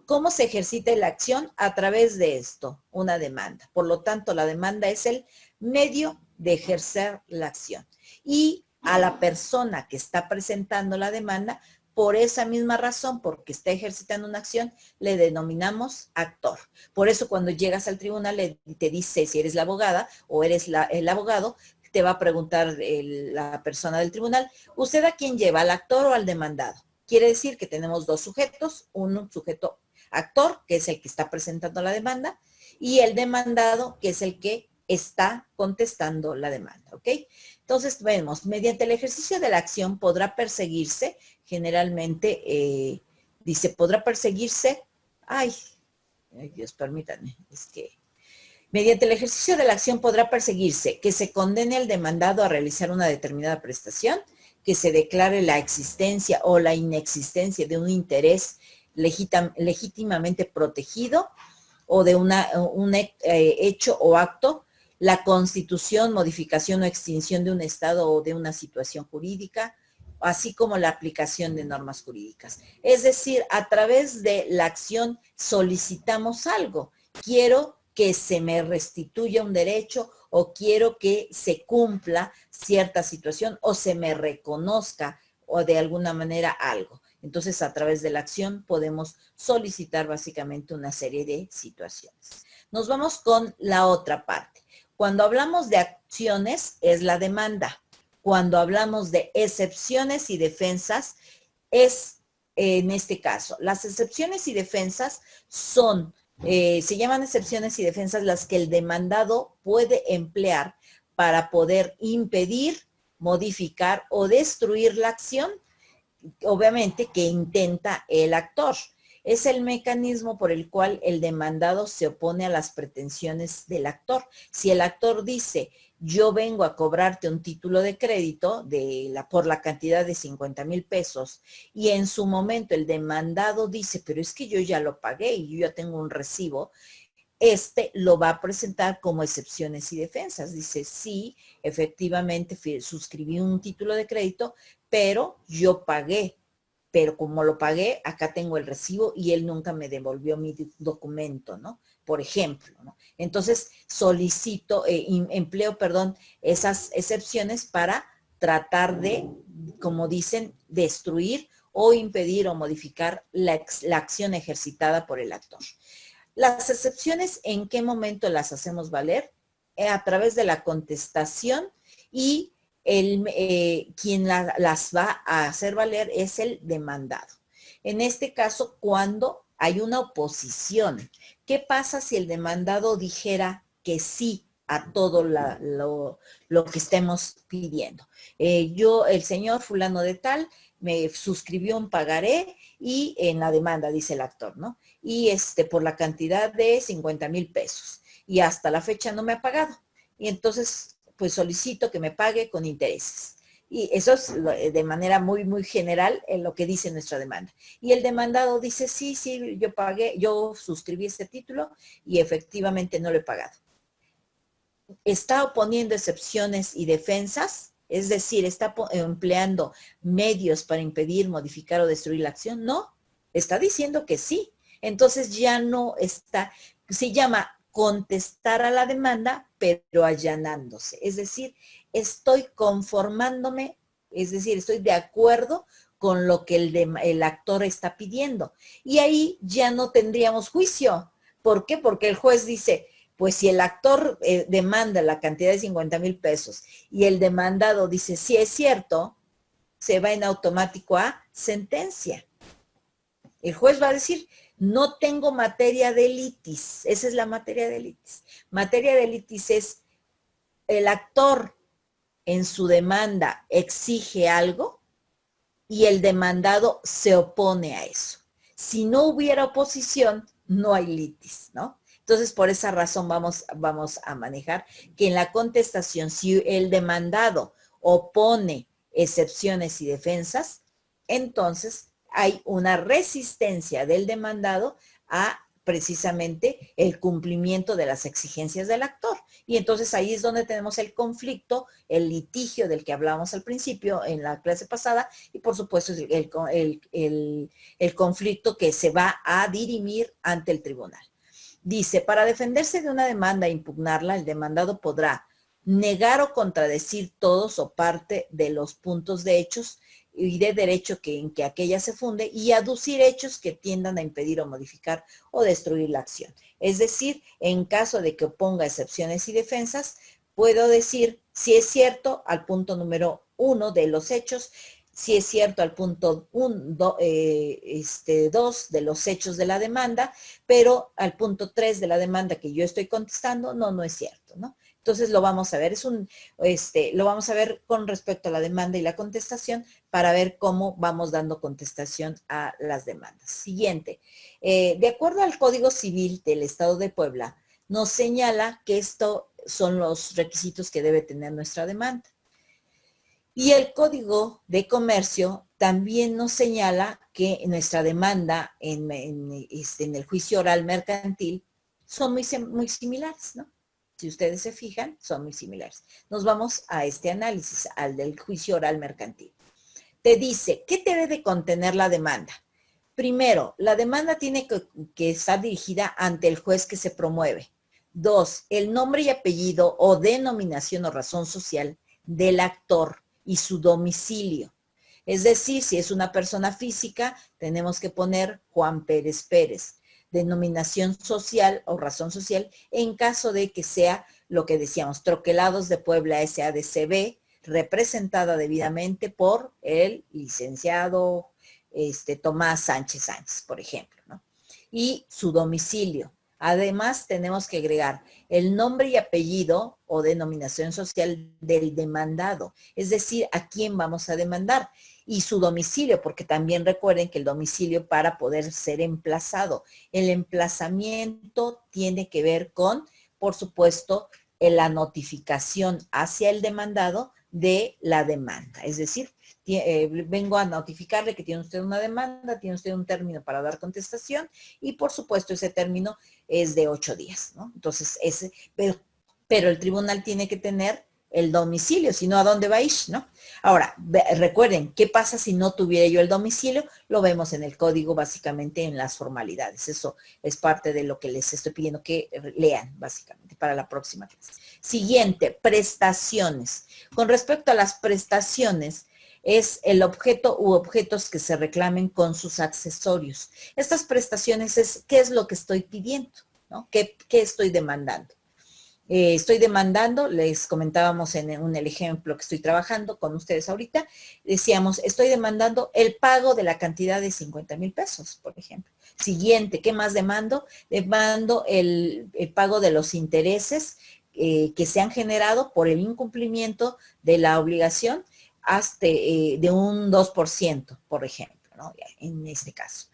¿Cómo se ejercita la acción? A través de esto, una demanda. Por lo tanto, la demanda es el medio de ejercer la acción. Y a la persona que está presentando la demanda, por esa misma razón, porque está ejercitando una acción, le denominamos actor. Por eso cuando llegas al tribunal te dice si eres la abogada o eres el abogado, te va a preguntar la persona del tribunal, ¿usted a quién lleva, al actor o al demandado? Quiere decir que tenemos dos sujetos, un sujeto actor, que es el que está presentando la demanda, y el demandado, que es el que está contestando la demanda, ¿ok? Entonces, vemos, mediante el ejercicio de la acción podrá perseguirse, generalmente, dice, podrá perseguirse, ay Dios, permítanme, es que mediante el ejercicio de la acción podrá perseguirse que se condene al demandado a realizar una determinada prestación, que se declare la existencia o la inexistencia de un interés legítimamente protegido o de un hecho o acto, la constitución, modificación o extinción de un estado o de una situación jurídica, así como la aplicación de normas jurídicas. Es decir, a través de la acción solicitamos algo. Quiero que se me restituya un derecho o quiero que se cumpla cierta situación o se me reconozca o de alguna manera algo. Entonces, a través de la acción podemos solicitar básicamente una serie de situaciones. Nos vamos con la otra parte. Cuando hablamos de acciones, es la demanda. Cuando hablamos de excepciones y defensas, es en este caso. Las excepciones y defensas son, se llaman excepciones y defensas las que el demandado puede emplear para poder impedir, modificar o destruir la acción, obviamente, que intenta el actor. Es el mecanismo por el cual el demandado se opone a las pretensiones del actor. Si el actor dice, yo vengo a cobrarte un título de crédito por la cantidad de 50,000 pesos, y en su momento el demandado dice, pero es que yo ya lo pagué y yo ya tengo un recibo, lo va a presentar como excepciones y defensas. Dice, sí, efectivamente suscribí un título de crédito, pero yo pagué. Pero como lo pagué, acá tengo el recibo y él nunca me devolvió mi documento, ¿no? Por ejemplo, ¿no? Entonces, empleo, esas excepciones para tratar de, como dicen, destruir o impedir o modificar la acción ejercitada por el actor. Las excepciones, ¿en qué momento las hacemos valer? A través de la contestación y quien las va a hacer valer es el demandado. En este caso, cuando hay una oposición, ¿qué pasa si el demandado dijera que sí a todo lo que estemos pidiendo? El señor fulano de tal me suscribió un pagaré y en la demanda, dice el actor, ¿no? Y por la cantidad de 50,000 pesos. Y hasta la fecha no me ha pagado. Y entonces, pues solicito que me pague con intereses. Y eso es de manera muy, muy general en lo que dice nuestra demanda. Y el demandado dice, sí, yo pagué, yo suscribí este título y efectivamente no lo he pagado. está oponiendo excepciones y defensas, es decir, está empleando medios para impedir, modificar o destruir la acción. No, está diciendo que sí. Entonces ya no está, se llama contestar a la demanda, pero allanándose. Es decir, estoy conformándome, es decir, estoy de acuerdo con lo que el actor está pidiendo. Y ahí ya no tendríamos juicio. ¿Por qué? Porque el juez dice, pues si el actor demanda la cantidad de 50,000 pesos y el demandado dice, sí es cierto, se va en automático a sentencia. El juez va a decir, no tengo materia de litis. Esa es la materia de litis. Materia de litis es el actor en su demanda exige algo y el demandado se opone a eso. Si no hubiera oposición, no hay litis, ¿no? Entonces, por esa razón vamos a manejar que en la contestación, si el demandado opone excepciones y defensas, entonces hay una resistencia del demandado a precisamente el cumplimiento de las exigencias del actor. Y entonces ahí es donde tenemos el conflicto, el litigio del que hablábamos al principio en la clase pasada, y por supuesto el conflicto que se va a dirimir ante el tribunal. Dice, para defenderse de una demanda e impugnarla, el demandado podrá negar o contradecir todos o parte de los puntos de hechos y de derecho en que aquella se funde y aducir hechos que tiendan a impedir o modificar o destruir la acción. Es decir, en caso de que oponga excepciones y defensas, puedo decir si es cierto al punto número 1 de los hechos, si es cierto al punto 2 de los hechos de la demanda, pero al punto 3 de la demanda que yo estoy contestando, no es cierto, ¿no? Entonces lo vamos a ver, lo vamos a ver con respecto a la demanda y la contestación para ver cómo vamos dando contestación a las demandas. Siguiente, de acuerdo al Código Civil del Estado de Puebla, nos señala que estos son los requisitos que debe tener nuestra demanda. Y el Código de Comercio también nos señala que nuestra demanda en el juicio oral mercantil son muy similares, ¿no? Si ustedes se fijan, son muy similares. Nos vamos a este análisis, al del juicio oral mercantil. Te dice, ¿qué debe de contener la demanda? Primero, la demanda tiene que estar dirigida ante el juez que se promueve. 2, el nombre y apellido o denominación o razón social del actor y su domicilio. Es decir, si es una persona física, tenemos que poner Juan Pérez Pérez. Denominación social o razón social en caso de que sea lo que decíamos, Troquelados de Puebla SADCB, representada debidamente por el licenciado Tomás Sánchez Sánchez, por ejemplo, ¿no? Y su domicilio. Además, tenemos que agregar el nombre y apellido o denominación social del demandado, es decir, a quién vamos a demandar, y su domicilio, porque también recuerden que el domicilio para poder ser emplazado. El emplazamiento tiene que ver con, por supuesto, la notificación hacia el demandado de la demanda. Es decir, vengo a notificarle que tiene usted una demanda, tiene usted un término para dar contestación y, por supuesto, ese término es de 8 días, ¿no? Entonces, pero el tribunal tiene que tener el domicilio, si no, ¿a dónde va a ir, no? Ahora, recuerden, ¿qué pasa si no tuviera yo el domicilio? Lo vemos en el código, básicamente en las formalidades. Eso es parte de lo que les estoy pidiendo que lean, básicamente, para la próxima clase. Siguiente, prestaciones. Con respecto a las prestaciones, es el objeto u objetos que se reclamen con sus accesorios. Estas prestaciones es, ¿qué es lo que estoy pidiendo? ¿No? ¿Qué estoy demandando? Estoy demandando, les comentábamos en el ejemplo que estoy trabajando con ustedes ahorita, decíamos, estoy demandando el pago de la cantidad de 50,000 pesos, por ejemplo. Siguiente, ¿qué más demando? Demando el pago de los intereses que se han generado por el incumplimiento de la obligación hasta de un 2%, por ejemplo, ¿no? En este caso.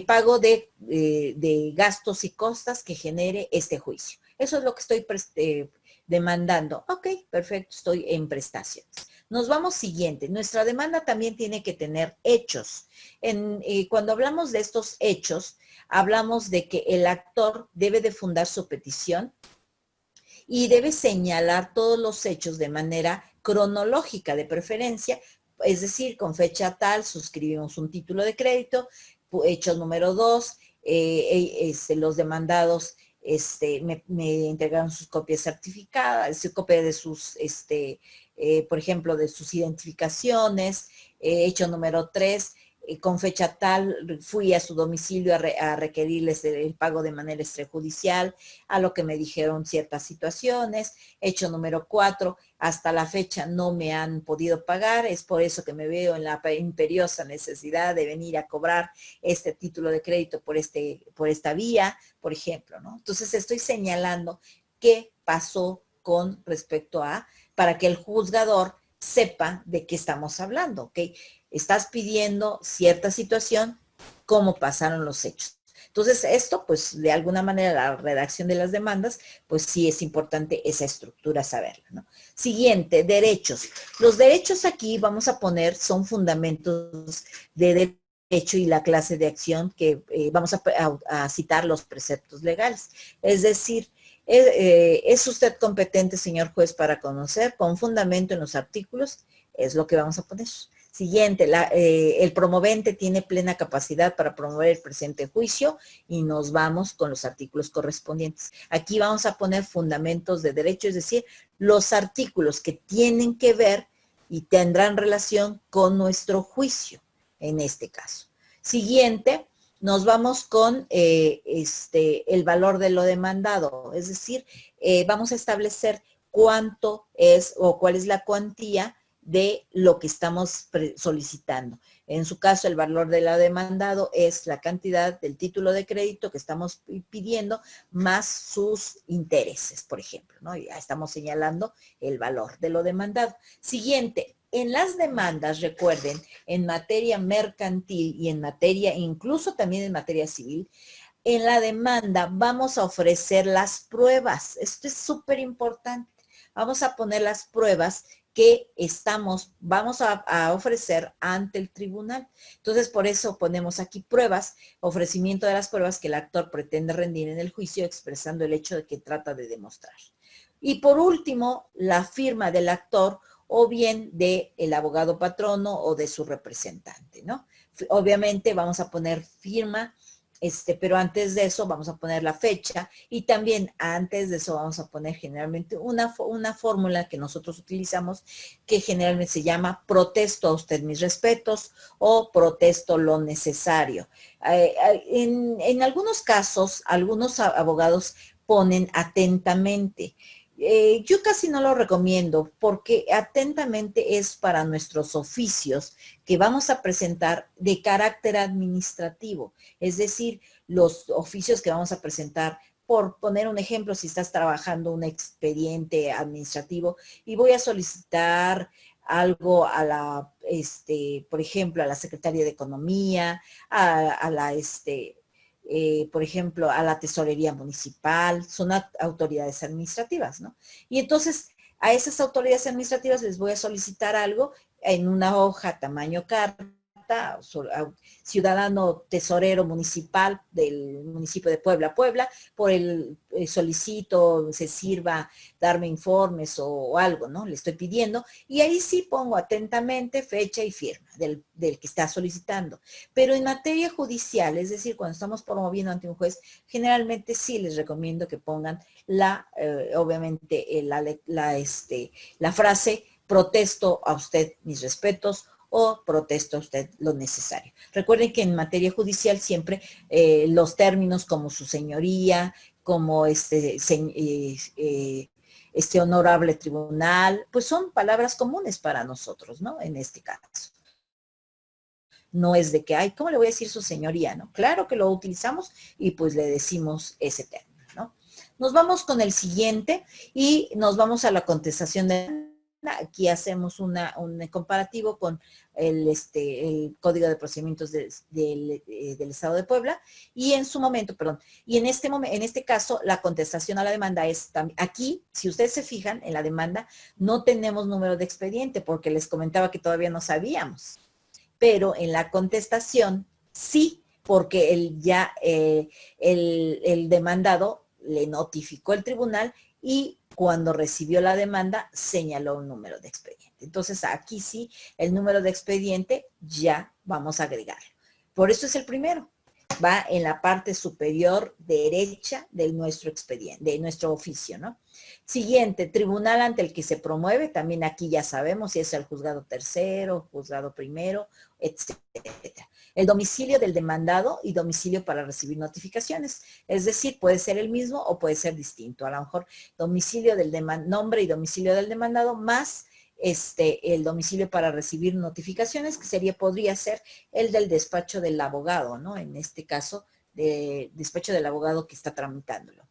Pago de gastos y costas que genere este juicio. Eso es lo que estoy demandando. Ok, perfecto, estoy en prestaciones. Nos vamos siguiente. Nuestra demanda también tiene que tener hechos. Cuando hablamos de estos hechos, hablamos de que el actor debe de fundar su petición y debe señalar todos los hechos de manera cronológica, de preferencia, es decir, con fecha tal, suscribimos un título de crédito, hecho número 2, los demandados me entregaron sus copias certificadas, su copia de sus, por ejemplo, de sus identificaciones, hecho número 3, con fecha tal, fui a su domicilio a requerirles el pago de manera extrajudicial, a lo que me dijeron ciertas situaciones. Hecho número 4, hasta la fecha no me han podido pagar, es por eso que me veo en la imperiosa necesidad de venir a cobrar este título de crédito por esta vía, por ejemplo, ¿no? Entonces estoy señalando qué pasó con respecto a, para que el juzgador sepa de qué estamos hablando, ¿ok? Estás pidiendo cierta situación, cómo pasaron los hechos. Entonces, esto, pues, de alguna manera, la redacción de las demandas, pues sí es importante esa estructura saberla, ¿no? Siguiente, derechos. Los derechos aquí vamos a poner, son fundamentos de derecho y la clase de acción que vamos a citar los preceptos legales. Es decir, ¿es usted competente, señor juez, para conocer con fundamento en los artículos? Es lo que vamos a poner. Siguiente, el promovente tiene plena capacidad para promover el presente juicio y nos vamos con los artículos correspondientes. Aquí vamos a poner fundamentos de derecho, es decir, los artículos que tienen que ver y tendrán relación con nuestro juicio, en este caso. Siguiente, nos vamos con el valor de lo demandado, es decir, vamos a establecer cuánto es o cuál es la cuantía de lo que estamos solicitando. En su caso, el valor de la demandado es la cantidad del título de crédito que estamos pidiendo más sus intereses, por ejemplo, ¿no? Ya estamos señalando el valor de lo demandado. Siguiente, en las demandas, recuerden, en materia mercantil y en materia, incluso también en materia civil, en la demanda vamos a ofrecer las pruebas. Esto es súper importante. Vamos a poner las pruebas que vamos a ofrecer ante el tribunal. Entonces, por eso ponemos aquí pruebas, ofrecimiento de las pruebas que el actor pretende rendir en el juicio, expresando el hecho de que trata de demostrar. Y por último, la firma del actor o bien del abogado patrono o de su representante, ¿no? Obviamente vamos a poner firma, pero antes de eso vamos a poner la fecha y también antes de eso vamos a poner generalmente una fórmula que nosotros utilizamos que generalmente se llama protesto a usted mis respetos o protesto lo necesario. En algunos casos, algunos abogados ponen atentamente. Yo casi no lo recomiendo porque atentamente es para nuestros oficios que vamos a presentar de carácter administrativo, es decir, los oficios que vamos a presentar, por poner un ejemplo, si estás trabajando un expediente administrativo y voy a solicitar algo a la, por ejemplo, a la Secretaría de Economía, a la, por ejemplo, a la tesorería municipal, son autoridades administrativas, ¿no? Y entonces a esas autoridades administrativas les voy a solicitar algo en una hoja tamaño carta, ciudadano tesorero municipal del municipio de Puebla, por el solicito, se sirva darme informes o algo, ¿no? Le estoy pidiendo y ahí sí pongo atentamente fecha y firma del que está solicitando. Pero en materia judicial, es decir, cuando estamos promoviendo ante un juez, generalmente sí les recomiendo que pongan obviamente, la frase protesto a usted mis respetos o protesto a usted lo necesario. Recuerden que en materia judicial siempre los términos como su señoría, como honorable tribunal, pues son palabras comunes para nosotros, ¿no? En este caso. No es de que, ay, ¿cómo le voy a decir su señoría, no? Claro que lo utilizamos y pues le decimos ese término, ¿no? Nos vamos con el siguiente y nos vamos a la contestación de... Aquí hacemos un comparativo con el Código de Procedimientos del Estado de Puebla y en su momento, perdón, y en este caso la contestación a la demanda es, aquí, si ustedes se fijan, en la demanda no tenemos número de expediente porque les comentaba que todavía no sabíamos, pero en la contestación sí, porque el demandado le notificó el tribunal y cuando recibió la demanda, señaló un número de expediente. Entonces, aquí sí, el número de expediente ya vamos a agregarlo. Por eso es el primero. Va en la parte superior derecha de nuestro expediente, de nuestro oficio, ¿no? Siguiente, tribunal ante el que se promueve. También aquí ya sabemos si es el juzgado tercero, juzgado primero, etcétera. El domicilio del demandado y domicilio para recibir notificaciones. Es decir, puede ser el mismo o puede ser distinto. A lo mejor domicilio del nombre y domicilio del demandado más el domicilio para recibir notificaciones, que podría ser el del despacho del abogado, ¿no? En este caso, despacho del abogado que está tramitándolo.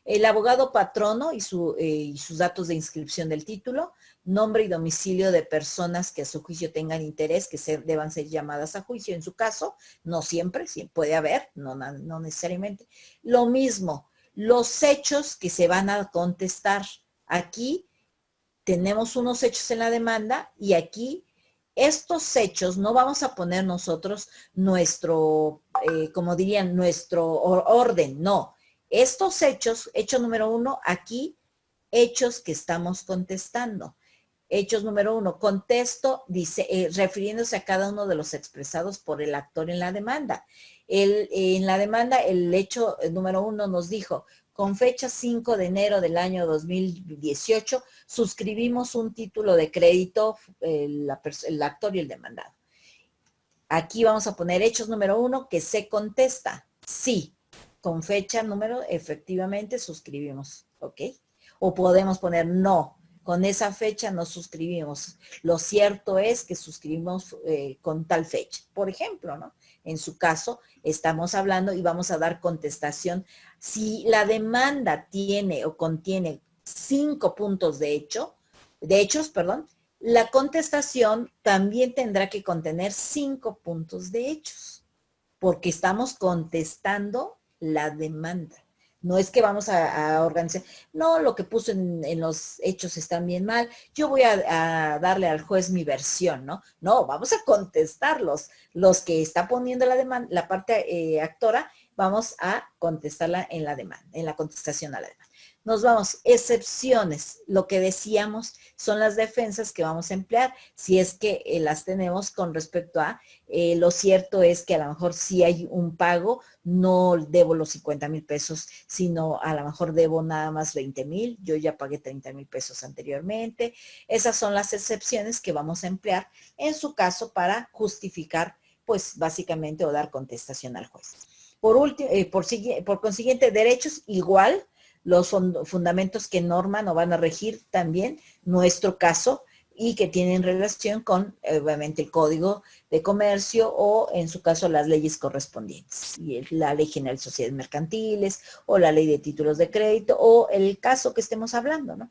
El abogado patrono y sus datos de inscripción del título, nombre y domicilio de personas que a su juicio tengan interés, que deban ser llamadas a juicio. En su caso, no siempre, sí puede haber, no necesariamente. Lo mismo, los hechos que se van a contestar. Aquí tenemos unos hechos en la demanda y aquí estos hechos no vamos a poner nosotros nuestro, como dirían, nuestro orden, no. Estos hechos, hecho número 1, aquí, hechos que estamos contestando. Hechos número 1, contesto, dice, refiriéndose a cada uno de los expresados por el actor en la demanda. En la demanda, el hecho número 1 nos dijo, con fecha 5 de enero del año 2018, suscribimos un título de crédito, el actor y el demandado. Aquí vamos a poner hechos número 1, que se contesta. Sí, con fecha número, efectivamente suscribimos, ¿ok? O podemos poner no, con esa fecha no suscribimos. Lo cierto es que suscribimos con tal fecha. Por ejemplo, ¿no? En su caso, estamos hablando y vamos a dar contestación. Si la demanda tiene o contiene 5 puntos de hechos, la contestación también tendrá que contener 5 puntos de hechos, porque estamos contestando la demanda. No es que vamos a organizar, no, lo que puso en los hechos están bien mal, yo voy a darle al juez mi versión, ¿no? No, vamos a contestarlos. Los que está poniendo la demanda, la parte actora, vamos a contestarla en la demanda, en la contestación a la demanda. Nos vamos, excepciones, lo que decíamos son las defensas que vamos a emplear, si es que las tenemos con respecto a, lo cierto es que a lo mejor si hay un pago, no debo los 50,000 pesos, sino a lo mejor debo nada más 20,000, yo ya pagué 30,000 pesos anteriormente. Esas son las excepciones que vamos a emplear en su caso para justificar, pues básicamente, o dar contestación al juez. Por consiguiente, derechos igual, los fundamentos que norman o van a regir también nuestro caso y que tienen relación con, obviamente, el Código de Comercio o, en su caso, las leyes correspondientes. Y la Ley General de Sociedades Mercantiles o la Ley de Títulos de Crédito o el caso que estemos hablando, ¿no?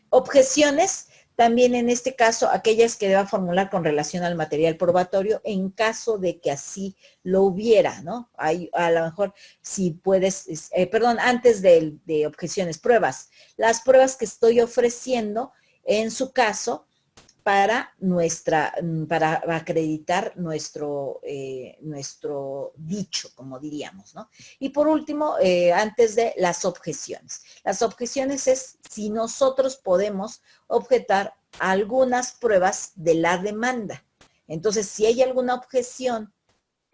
Objeciones, también en este caso, aquellas que deba formular con relación al material probatorio en caso de que así lo hubiera, ¿no? Hay, a lo mejor, si puedes, antes de objeciones, pruebas. Las pruebas que estoy ofreciendo, en su caso, para acreditar nuestro dicho, como diríamos, ¿no? Y por último, antes de las objeciones. Las objeciones es si nosotros podemos objetar algunas pruebas de la demanda. Entonces, si hay alguna objeción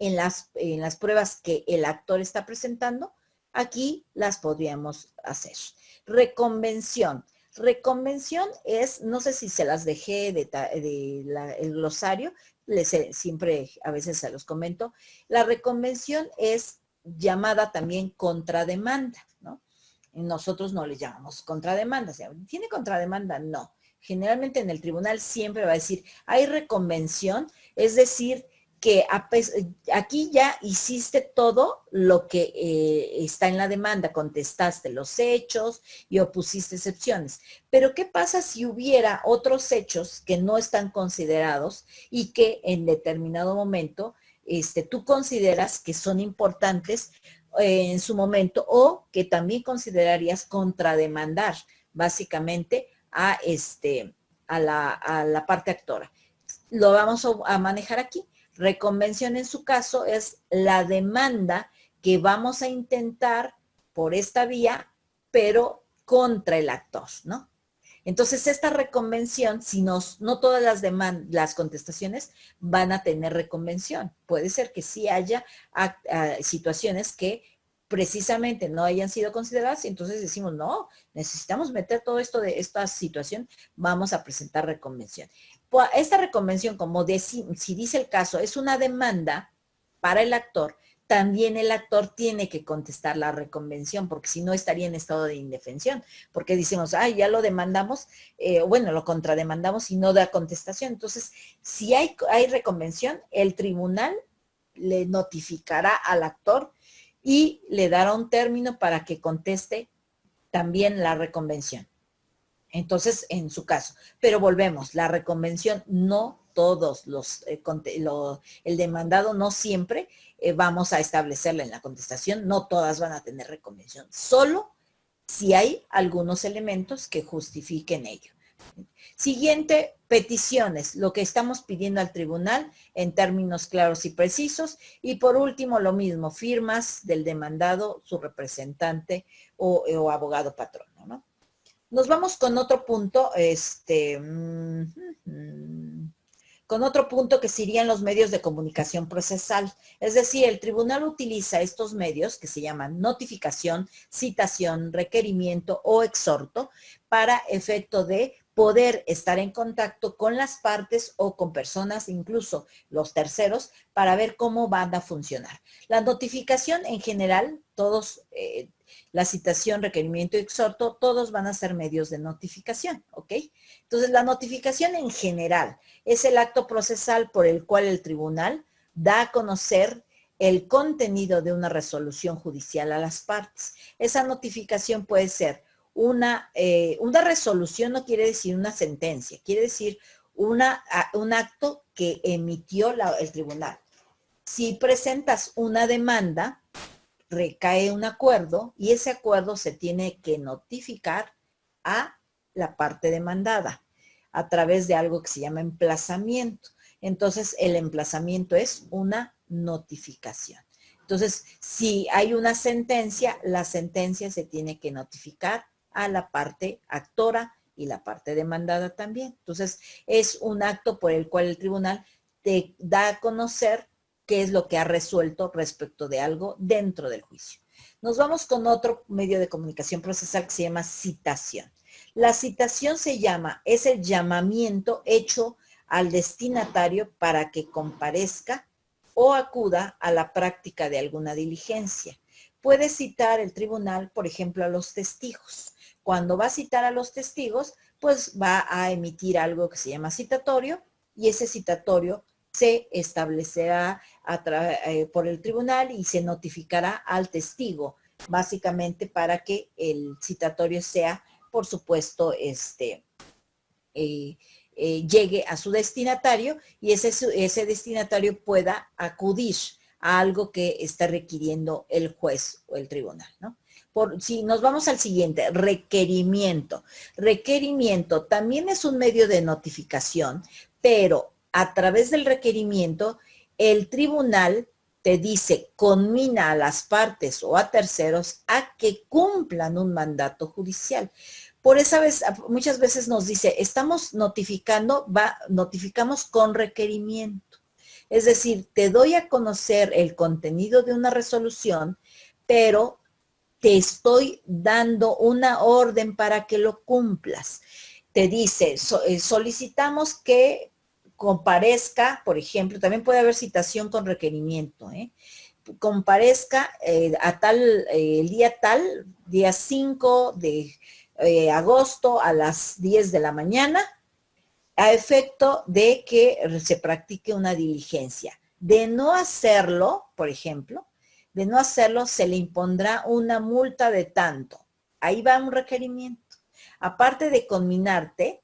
en las pruebas que el actor está presentando, aquí las podríamos hacer. Reconvención. Reconvención es, no sé si se las dejé el glosario, siempre a veces se los comento. La reconvención es llamada también contrademanda, ¿no? Nosotros no le llamamos contrademanda. O sea, ¿tiene contrademanda? No. Generalmente en el tribunal siempre va a decir, hay reconvención, es decir, que aquí ya hiciste todo lo que está en la demanda, contestaste los hechos y opusiste excepciones. Pero ¿qué pasa si hubiera otros hechos que no están considerados y que en determinado momento tú consideras que son importantes en su momento o que también considerarías contrademandar básicamente a la parte actora? Lo vamos a manejar aquí. Reconvención en su caso es la demanda que vamos a intentar por esta vía, pero contra el actor, ¿no? Entonces, esta reconvención, si no todas las contestaciones van a tener reconvención. Puede ser que sí haya situaciones que precisamente no hayan sido consideradas y entonces decimos, no, necesitamos meter todo esto de esta situación, vamos a presentar reconvención. Esta reconvención, como si dice el caso, es una demanda para el actor, también el actor tiene que contestar la reconvención, porque si no estaría en estado de indefensión, porque decimos, ya lo demandamos, bueno, lo contrademandamos y no da contestación. Entonces, si hay reconvención, el tribunal le notificará al actor y le dará un término para que conteste también la reconvención. Entonces, en su caso. Pero volvemos, la reconvención no todos el demandado no siempre vamos a establecerla en la contestación, no todas van a tener reconvención, solo si hay algunos elementos que justifiquen ello. Siguiente, peticiones, lo que estamos pidiendo al tribunal en términos claros y precisos. Y por último, lo mismo, firmas del demandado, su representante o abogado patrono, ¿no? Nos vamos con otro punto, con otro punto que serían los medios de comunicación procesal. Es decir, el tribunal utiliza estos medios que se llaman notificación, citación, requerimiento o exhorto para efecto de poder estar en contacto con las partes o con personas, incluso los terceros, para ver cómo van a funcionar. La notificación en general, todos, la citación, requerimiento y exhorto, todos van a ser medios de notificación, ¿ok? Entonces, la notificación en general es el acto procesal por el cual el tribunal da a conocer el contenido de una resolución judicial a las partes. Esa notificación puede ser una resolución, no quiere decir una sentencia, quiere decir un acto que emitió el tribunal. Si presentas una demanda, recae un acuerdo y ese acuerdo se tiene que notificar a la parte demandada a través de algo que se llama emplazamiento. Entonces, el emplazamiento es una notificación. Entonces, si hay una sentencia, la sentencia se tiene que notificar a la parte actora y la parte demandada también. Entonces, es un acto por el cual el tribunal te da a conocer qué es lo que ha resuelto respecto de algo dentro del juicio. Nos vamos con otro medio de comunicación procesal que se llama citación. La citación es el llamamiento hecho al destinatario para que comparezca o acuda a la práctica de alguna diligencia. Puede citar el tribunal, por ejemplo, a los testigos. Cuando va a citar a los testigos, pues va a emitir algo que se llama citatorio y ese citatorio se establecerá por el tribunal y se notificará al testigo, básicamente para que el citatorio sea, por supuesto, llegue a su destinatario y ese destinatario pueda acudir a algo que está requiriendo el juez o el tribunal, ¿no? Si nos vamos al siguiente, requerimiento. Requerimiento también es un medio de notificación, pero a través del requerimiento, el tribunal te dice, conmina a las partes o a terceros a que cumplan un mandato judicial. Por esa vez, muchas veces nos dice, estamos notificamos con requerimiento. Es decir, te doy a conocer el contenido de una resolución, pero te estoy dando una orden para que lo cumplas. Te dice, solicitamos que comparezca, por ejemplo, también puede haber citación con requerimiento, comparezca el día tal, día 5 de agosto a las 10 de la mañana, a efecto de que se practique una diligencia. De no hacerlo, por ejemplo, de no hacerlo, se le impondrá una multa de tanto. Ahí va un requerimiento. Aparte de conminarte,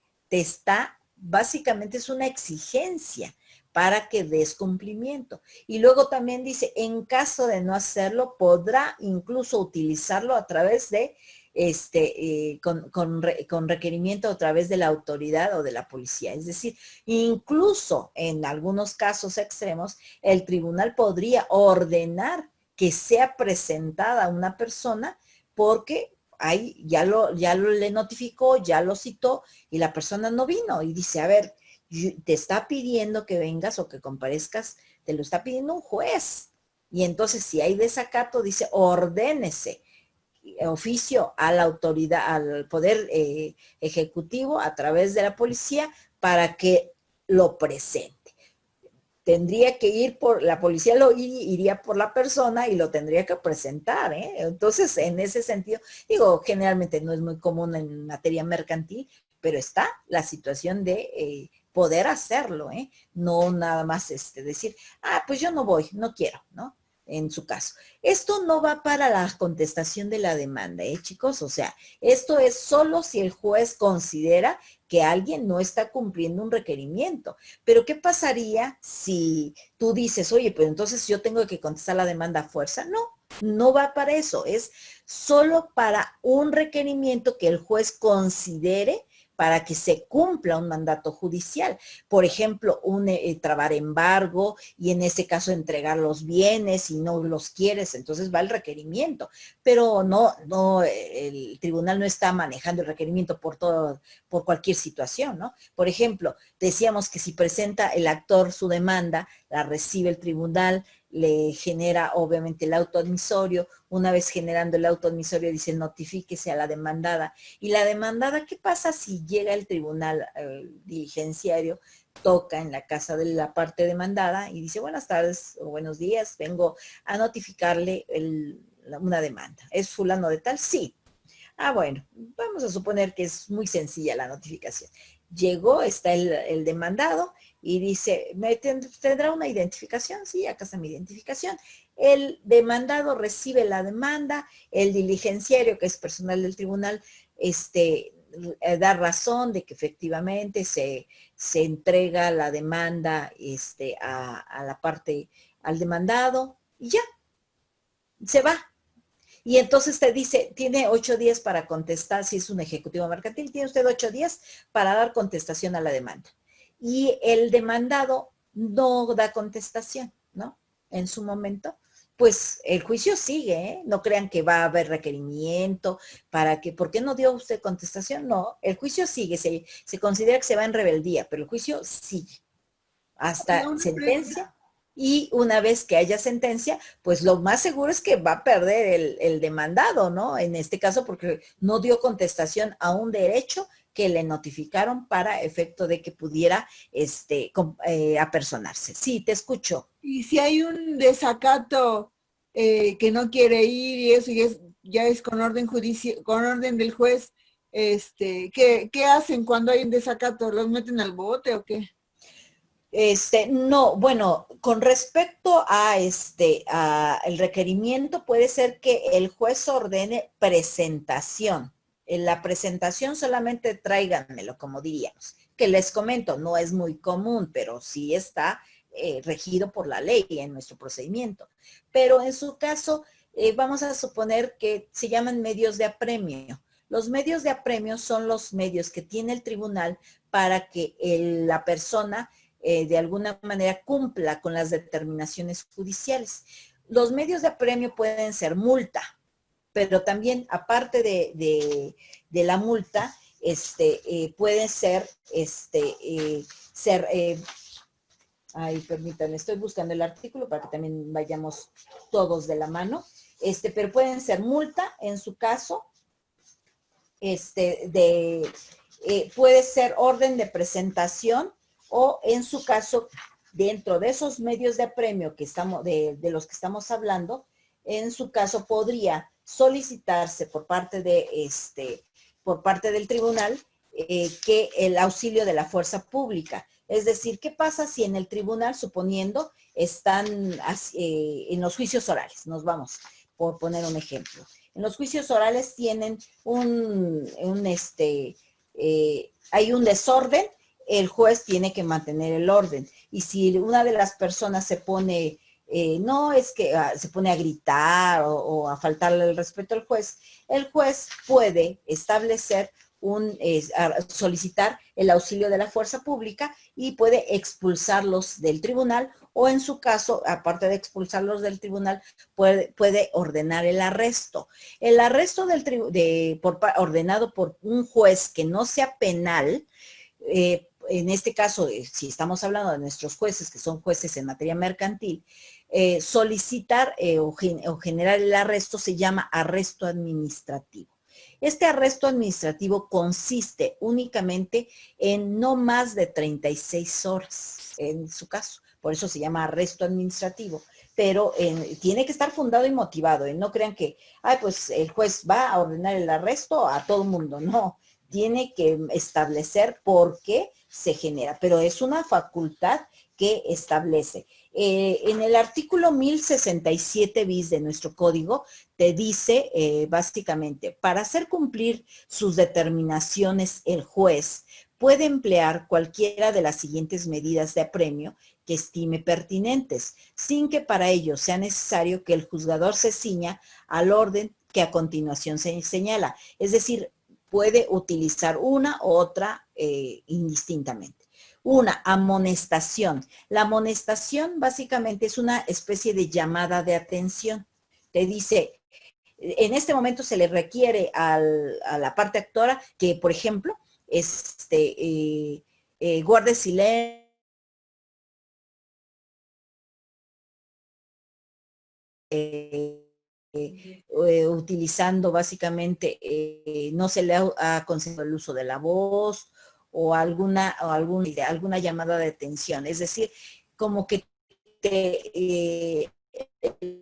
básicamente es una exigencia para que des cumplimiento. Y luego también dice, en caso de no hacerlo, podrá incluso utilizarlo a través de, con requerimiento a través de la autoridad o de la policía. Es decir, incluso en algunos casos extremos, el tribunal podría ordenar que sea presentada una persona porque ahí ya lo le notificó, ya lo citó y la persona no vino y dice, a ver, te está pidiendo que vengas o que comparezcas, te lo está pidiendo un juez. Y entonces si hay desacato, dice, ordénese oficio a la autoridad, al poder ejecutivo a través de la policía para que lo presente. Tendría que ir la policía iría por la persona y lo tendría que presentar, ¿eh? Entonces, en ese sentido, digo, generalmente no es muy común en materia mercantil, pero está la situación de poder hacerlo, ¿eh? No nada más decir, pues yo no voy, no quiero, ¿no? En su caso. Esto no va para la contestación de la demanda, chicos? O sea, esto es solo si el juez considera que alguien no está cumpliendo un requerimiento. Pero ¿qué pasaría si tú dices, oye, pero entonces yo tengo que contestar la demanda a fuerza? No, no va para eso. Es solo para un requerimiento que el juez considere para que se cumpla un mandato judicial. Por ejemplo, trabar embargo y en ese caso entregar los bienes y no los quieres, entonces va el requerimiento. Pero no, el tribunal no está manejando el requerimiento por cualquier situación, ¿no? Por ejemplo, decíamos que si presenta el actor su demanda, la recibe el tribunal, le genera obviamente el auto admisorio. Una vez generando el auto admisorio dice notifíquese a la demandada. Y la demandada, ¿qué pasa si llega el tribunal diligenciario, toca en la casa de la parte demandada y dice buenas tardes o buenos días, vengo a notificarle una demanda? ¿Es fulano de tal? Sí. Bueno, vamos a suponer que es muy sencilla la notificación. Llegó, está el demandado y dice, ¿tendrá una identificación? Sí, acá está mi identificación. El demandado recibe la demanda, el diligenciario, que es personal del tribunal, da razón de que efectivamente se entrega la demanda a la parte, al demandado, y ya, se va. Y entonces te dice, tiene 8 días para contestar, si es un ejecutivo mercantil, tiene usted 8 días para dar contestación a la demanda. Y el demandado no da contestación, ¿no? En su momento, pues el juicio sigue, ¿eh? No crean que va a haber requerimiento para que, ¿por qué no dio usted contestación? No, el juicio sigue, se considera que se va en rebeldía, pero el juicio sigue hasta sentencia. Y una vez que haya sentencia, pues lo más seguro es que va a perder el demandado, ¿no? En este caso, porque no dio contestación a un derecho que le notificaron para efecto de que pudiera apersonarse. Sí, te escucho. Y si hay un desacato que no quiere ir y eso ya es con orden con orden del juez, ¿qué hacen cuando hay un desacato? ¿Los meten al bote o qué? No, bueno, con respecto a el requerimiento, puede ser que el juez ordene presentación. En la presentación solamente tráiganmelo, como diríamos. Que les comento, no es muy común, pero sí está regido por la ley en nuestro procedimiento. Pero en su caso, vamos a suponer que se llaman medios de apremio. Los medios de apremio son los medios que tiene el tribunal para que la persona de alguna manera cumpla con las determinaciones judiciales. Los medios de apremio pueden ser multa, pero también aparte de la multa, puede ser, permítanme, estoy buscando el artículo para que también vayamos todos de la mano, pero pueden ser multa en su caso, puede ser orden de presentación, o en su caso, dentro de esos medios de apremio que estamos, de los que estamos hablando, en su caso podría solicitarse por parte del tribunal que el auxilio de la fuerza pública. Es decir, ¿qué pasa si en el tribunal, suponiendo, están en los juicios orales? Nos vamos, por poner un ejemplo. En los juicios orales tienen hay un desorden, el juez tiene que mantener el orden. Y si una de las personas se pone, no es que se pone a gritar o a faltarle el respeto al juez, el juez puede establecer solicitar el auxilio de la fuerza pública y puede expulsarlos del tribunal, o en su caso, aparte de expulsarlos del tribunal, puede ordenar el arresto. El arresto ordenado por un juez que no sea penal, en este caso, si estamos hablando de nuestros jueces, que son jueces en materia mercantil, solicitar o generar el arresto se llama arresto administrativo. Este arresto administrativo consiste únicamente en no más de 36 horas, en su caso. Por eso se llama arresto administrativo. Pero tiene que estar fundado y motivado. No crean que, pues el juez va a ordenar el arresto a todo el mundo. No, tiene que establecer por qué se genera. Pero es una facultad que establece. En el artículo 1067 bis de nuestro código te dice básicamente, para hacer cumplir sus determinaciones el juez puede emplear cualquiera de las siguientes medidas de apremio que estime pertinentes, sin que para ello sea necesario que el juzgador se ciña al orden que a continuación se señala. Es decir, puede utilizar una u otra indistintamente. Una, amonestación. La amonestación básicamente es una especie de llamada de atención. Te dice, en este momento se le requiere a la parte actora que, por ejemplo, guarde silencio, utilizando básicamente, no se le ha concedido el uso de la voz, o alguna llamada de atención. Es decir, como que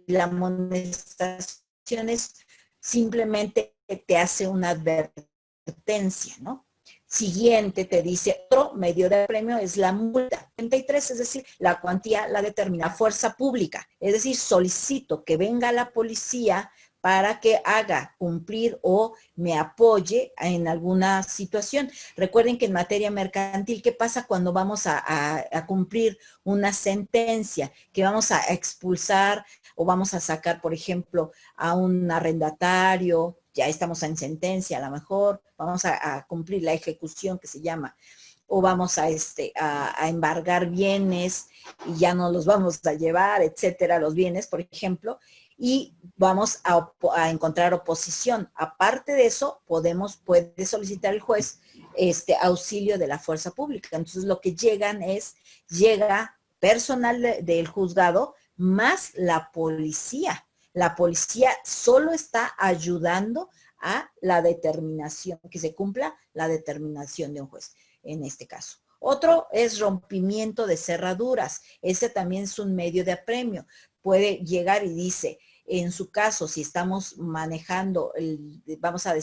la amonestación es simplemente te hace una advertencia, ¿no? Siguiente te dice, otro medio de apremio es la multa. 33, es decir, la cuantía la determina fuerza pública. Es decir, solicito que venga la policía para que haga cumplir o me apoye en alguna situación. Recuerden que en materia mercantil, ¿qué pasa cuando vamos a cumplir una sentencia? Que vamos a expulsar o vamos a sacar, por ejemplo, a un arrendatario, ya estamos en sentencia, a lo mejor vamos a cumplir la ejecución que se llama, o vamos a embargar bienes y ya no los vamos a llevar, etcétera, los bienes, por ejemplo, y vamos a encontrar oposición. Aparte de eso, puede solicitar el juez auxilio de la fuerza pública. Entonces, lo que llega personal del juzgado más la policía. La policía solo está ayudando a la determinación, que se cumpla la determinación de un juez, en este caso. Otro es rompimiento de cerraduras. Ese también es un medio de apremio. Puede llegar y dice, en su caso, si estamos manejando, vamos a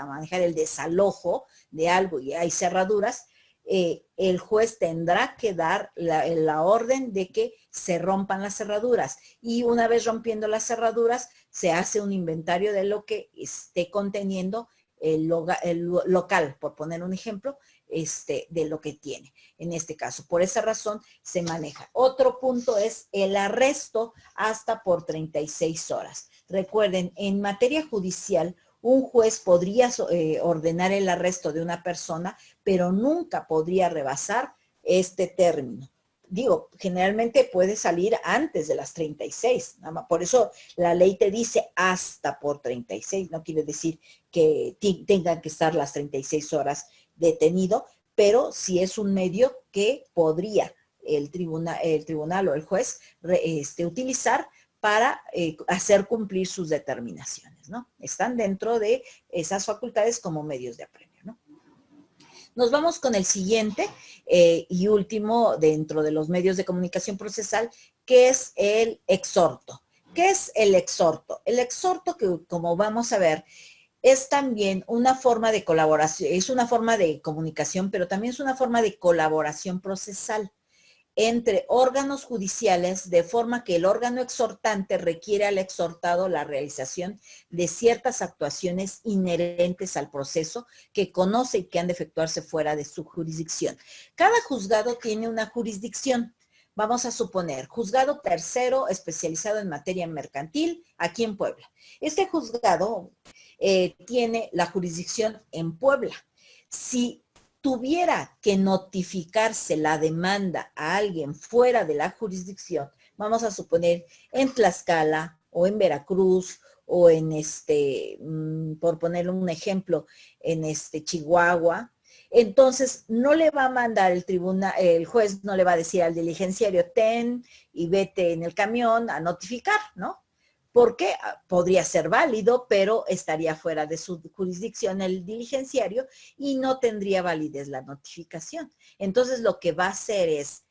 manejar el desalojo de algo y hay cerraduras, el juez tendrá que dar la orden de que se rompan las cerraduras. Y una vez rompiendo las cerraduras, se hace un inventario de lo que esté conteniendo el local, por poner un ejemplo, de lo que tiene. En este caso, por esa razón se maneja. Otro punto es el arresto hasta por 36 horas. Recuerden, en materia judicial, un juez podría ordenar el arresto de una persona, pero nunca podría rebasar este término. Digo, generalmente puede salir antes de las 36. Por eso la ley te dice hasta por 36. No quiere decir que tengan que estar las 36 horas detenido, pero sí es un medio que podría el tribunal o el juez utilizar para hacer cumplir sus determinaciones, ¿no? Están dentro de esas facultades como medios de apremio, ¿no? Nos vamos con el siguiente y último dentro de los medios de comunicación procesal, que es el exhorto. ¿Qué es el exhorto? El exhorto, que como vamos a ver, es también una forma de colaboración, es una forma de comunicación, pero también es una forma de colaboración procesal entre órganos judiciales, de forma que el órgano exhortante requiere al exhortado la realización de ciertas actuaciones inherentes al proceso que conoce y que han de efectuarse fuera de su jurisdicción. Cada juzgado tiene una jurisdicción. Vamos a suponer, juzgado tercero especializado en materia mercantil, aquí en Puebla. Este juzgado tiene la jurisdicción en Puebla. Si tuviera que notificarse la demanda a alguien fuera de la jurisdicción, vamos a suponer en Tlaxcala o en Veracruz o en por ponerle un ejemplo, en Chihuahua, entonces no le va a mandar el tribunal, el juez no le va a decir al diligenciario, ten y vete en el camión a notificar, ¿no? Porque podría ser válido, pero estaría fuera de su jurisdicción el diligenciario y no tendría validez la notificación. Entonces lo que va a hacer es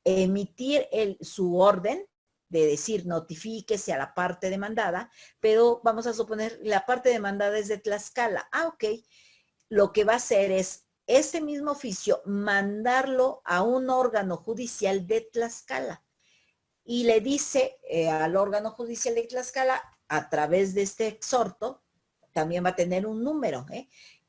emitir su orden de decir notifíquese a la parte demandada, pero vamos a suponer la parte demandada es de Tlaxcala. Ok, lo que va a hacer es ese mismo oficio mandarlo a un órgano judicial de Tlaxcala y le dice al órgano judicial de Tlaxcala, a través de este exhorto, también va a tener un número,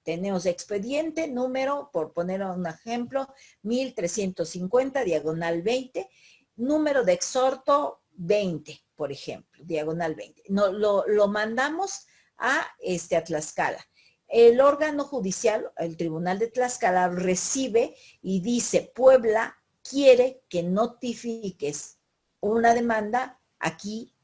Tenemos expediente, número, por poner un ejemplo, 1350, diagonal 20, número de exhorto 20, por ejemplo, diagonal 20. No, lo mandamos a Tlaxcala. El órgano judicial, el Tribunal de Tlaxcala, recibe y dice, Puebla quiere que notifiques una demanda aquí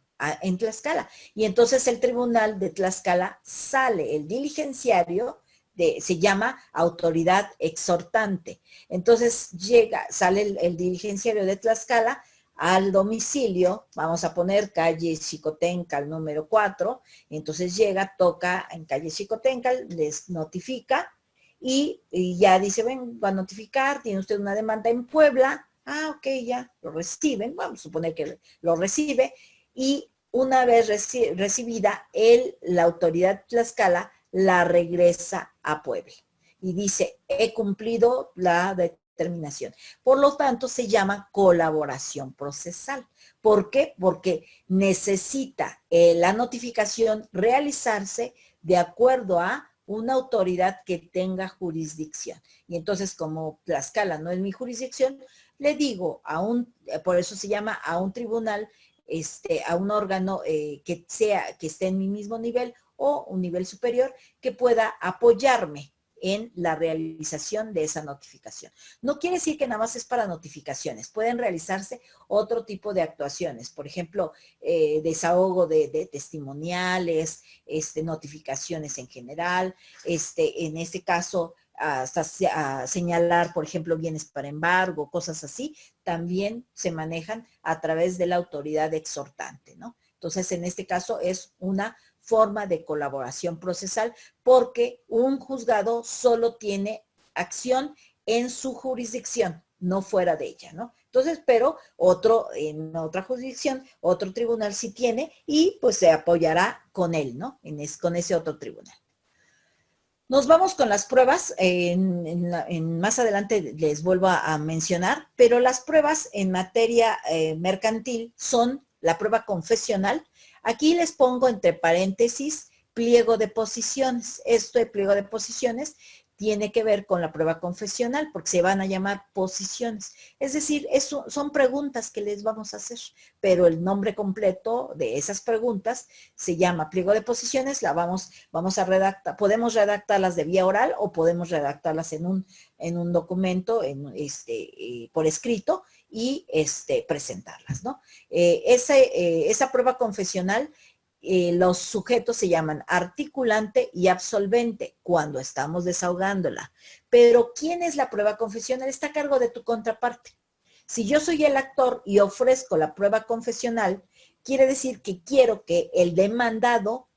en Tlaxcala. Y entonces el Tribunal de Tlaxcala sale, el diligenciario, se llama autoridad exhortante. Entonces sale el diligenciario de Tlaxcala al domicilio, vamos a poner calle Xicotencal número 4, entonces llega, toca en calle Xicotencal, les notifica y ya dice, ven, va a notificar, tiene usted una demanda en Puebla, ok, ya lo reciben, vamos a suponer que lo recibe, y una vez recibida, la autoridad Tlaxcala la regresa a Puebla y dice, he cumplido la determinación. Por lo tanto, se llama colaboración procesal. ¿Por qué? Porque necesita la notificación realizarse de acuerdo a una autoridad que tenga jurisdicción. Y entonces, como Tlaxcala no es mi jurisdicción, le digo por eso se llama a un tribunal, a un órgano que esté en mi mismo nivel o un nivel superior que pueda apoyarme en la realización de esa notificación. No quiere decir que nada más es para notificaciones, pueden realizarse otro tipo de actuaciones, por ejemplo, desahogo de testimoniales, notificaciones en general, en este caso, hasta señalar, por ejemplo, bienes para embargo, cosas así, también se manejan a través de la autoridad exhortante, ¿no? Entonces, en este caso es una forma de colaboración procesal porque un juzgado solo tiene acción en su jurisdicción, no fuera de ella, ¿no? Entonces, pero en otra jurisdicción, otro tribunal sí tiene y pues se apoyará con él, ¿no? Con ese otro tribunal. Nos vamos con las pruebas, más adelante les vuelvo a mencionar, pero las pruebas en materia mercantil son la prueba confesional. Aquí les pongo entre paréntesis pliego de posiciones. Esto de pliego de posiciones tiene que ver con la prueba confesional porque se van a llamar posiciones. Es decir, son preguntas que les vamos a hacer, pero el nombre completo de esas preguntas se llama pliego de posiciones. Vamos a redactar, podemos redactarlas de vía oral o podemos redactarlas en un documento por escrito y presentarlas, ¿no? Esa prueba confesional, los sujetos se llaman articulante y absolvente cuando estamos desahogándola. Pero ¿quién es la prueba confesional? Está a cargo de tu contraparte. Si yo soy el actor y ofrezco la prueba confesional, quiere decir que quiero que el demandado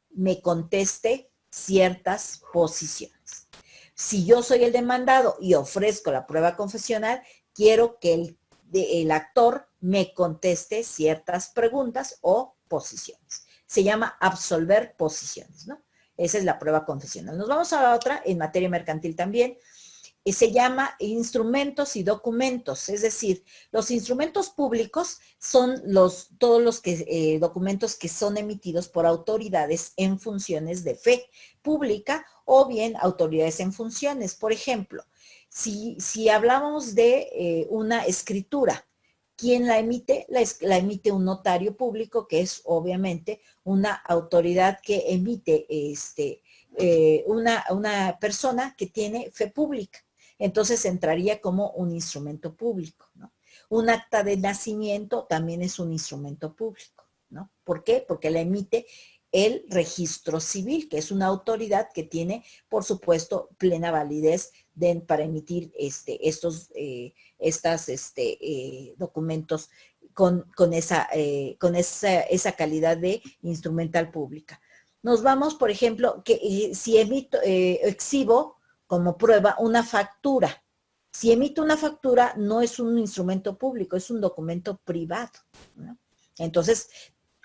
me conteste ciertas posiciones. Si yo soy el demandado y ofrezco la prueba confesional, quiero que el actor me conteste ciertas preguntas o posiciones. Se llama absolver posiciones, ¿no? Esa es la prueba confesional. Nos vamos a la otra, en materia mercantil también, se llama instrumentos y documentos, es decir, los instrumentos públicos son todos los documentos que son emitidos por autoridades en funciones de fe pública o bien autoridades en funciones. Por ejemplo, si hablamos de una escritura, ¿quién la emite? La emite un notario público, que es obviamente una autoridad que emite una persona que tiene fe pública. Entonces entraría como un instrumento público, ¿no? Un acta de nacimiento también es un instrumento público, ¿no? ¿Por qué? Porque la emite el registro civil, que es una autoridad que tiene, por supuesto, plena validez para emitir estos documentos con esa calidad de instrumental pública. Nos vamos, por ejemplo, que si exhibo como prueba una factura. Si emito una factura, no es un instrumento público, es un documento privado, ¿no? Entonces,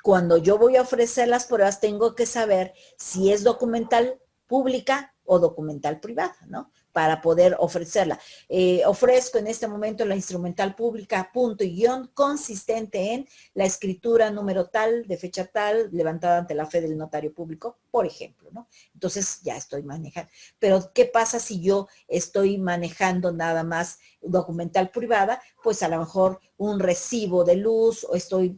cuando yo voy a ofrecer las pruebas, tengo que saber si es documental pública o documental privada, ¿no? Para poder ofrecerla. Ofrezco en este momento la instrumental pública, punto y guión, consistente en la escritura número tal, de fecha tal, levantada ante la fe del notario público, por ejemplo, ¿no? Entonces ya estoy manejando. Pero, ¿qué pasa si yo estoy manejando nada más documental privada? Pues a lo mejor un recibo de luz, o estoy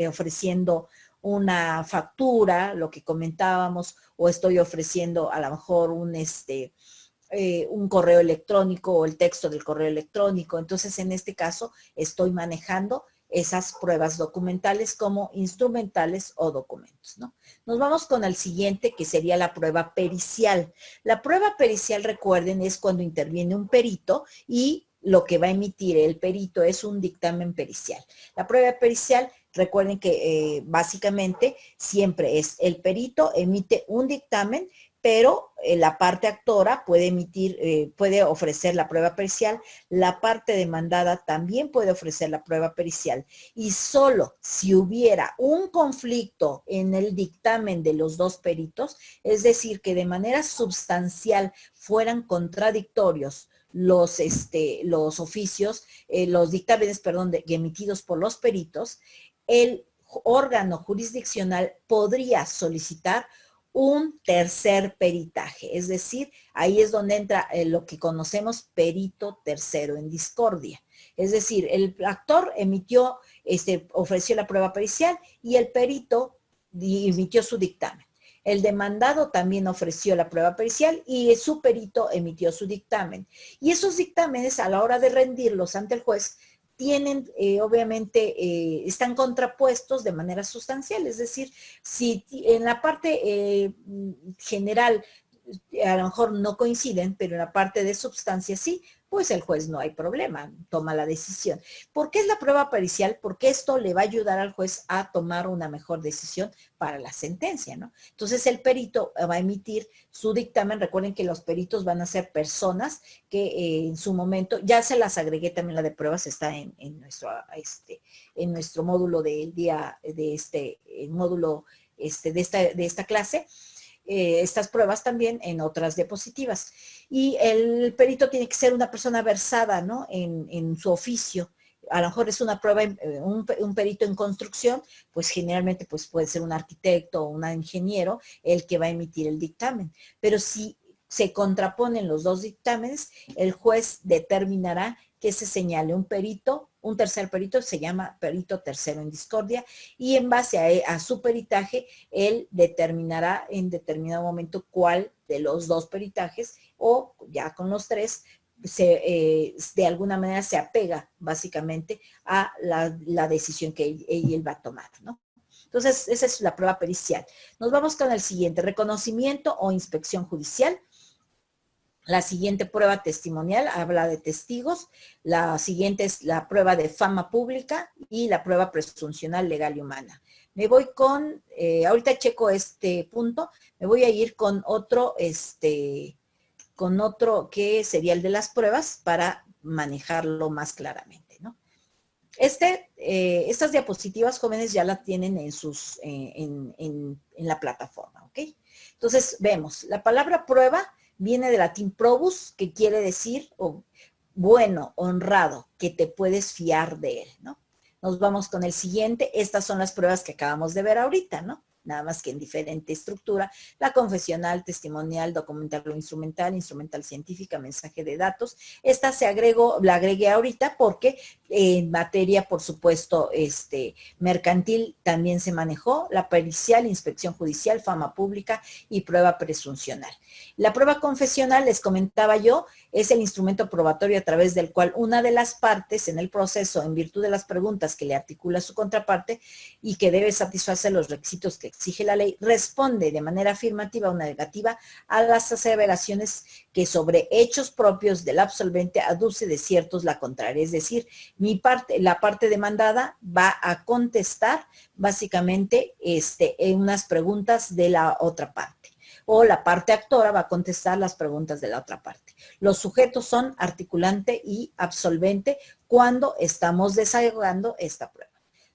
ofreciendo una factura, lo que comentábamos, o estoy ofreciendo a lo mejor un correo electrónico o el texto del correo electrónico. Entonces, en este caso, estoy manejando esas pruebas documentales como instrumentales o documentos, ¿no? Nos vamos con el siguiente, que sería la prueba pericial. La prueba pericial, recuerden, es cuando interviene un perito y lo que va a emitir el perito es un dictamen pericial. La prueba pericial, recuerden que básicamente siempre es el perito emite un dictamen, pero la parte actora puede puede ofrecer la prueba pericial, la parte demandada también puede ofrecer la prueba pericial, y solo si hubiera un conflicto en el dictamen de los dos peritos, es decir, que de manera sustancial fueran contradictorios los oficios, los dictámenes, perdón, emitidos por los peritos, el órgano jurisdiccional podría solicitar un tercer peritaje, es decir, ahí es donde entra lo que conocemos perito tercero en discordia. Es decir, el actor ofreció la prueba pericial y el perito emitió su dictamen. El demandado también ofreció la prueba pericial y su perito emitió su dictamen. Y esos dictámenes, a la hora de rendirlos ante el juez, tienen, obviamente, están contrapuestos de manera sustancial. Es decir, si en la parte general a lo mejor no coinciden, pero en la parte de substancia sí, pues el juez no hay problema, toma la decisión. ¿Por qué es la prueba pericial? Porque esto le va a ayudar al juez a tomar una mejor decisión para la sentencia, ¿no? Entonces el perito va a emitir su dictamen. Recuerden que los peritos van a ser personas que en su momento, ya se las agregué también, la de pruebas está en nuestro módulo del día, módulo de esta clase. Estas pruebas también en otras diapositivas. Y el perito tiene que ser una persona versada, ¿no? en su oficio. A lo mejor es una prueba, un perito en construcción, pues generalmente pues puede ser un arquitecto o un ingeniero el que va a emitir el dictamen. Pero si se contraponen los dos dictámenes, el juez determinará que se señale un perito, un tercer perito, se llama perito tercero en discordia, y en base a su peritaje, él determinará en determinado momento cuál de los dos peritajes, o ya con los tres, de alguna manera se apega básicamente a la decisión que él va a tomar, ¿no? Entonces, esa es la prueba pericial. Nos vamos con el siguiente, reconocimiento o inspección judicial. La siguiente prueba testimonial habla de testigos. La siguiente es la prueba de fama pública y la prueba presuncional legal y humana. Me voy con, ahorita checo este punto, me voy a ir con otro que sería el de las pruebas para manejarlo más claramente, ¿no? Estas diapositivas, jóvenes, ya la tienen en la plataforma, ¿ok? Entonces, vemos, la palabra prueba viene del latín probus, que quiere decir bueno, honrado, que te puedes fiar de él, ¿no? Nos vamos con el siguiente. Estas son las pruebas que acabamos de ver ahorita, ¿no? Nada más que en diferente estructura: la confesional, testimonial, documental o instrumental, instrumental científica, mensaje de datos. Esta la agregué ahorita porque En materia, por supuesto, mercantil también se manejó, la pericial, inspección judicial, fama pública y prueba presuncional. La prueba confesional, les comentaba yo, es el instrumento probatorio a través del cual una de las partes en el proceso, en virtud de las preguntas que le articula su contraparte y que debe satisfacer los requisitos que exige la ley, responde de manera afirmativa o negativa a las aseveraciones que sobre hechos propios del absolvente aduce de ciertos la contraria. Es decir, la parte demandada va a contestar básicamente en unas preguntas de la otra parte. O la parte actora va a contestar las preguntas de la otra parte. Los sujetos son articulante y absolvente cuando estamos desarrollando esta prueba.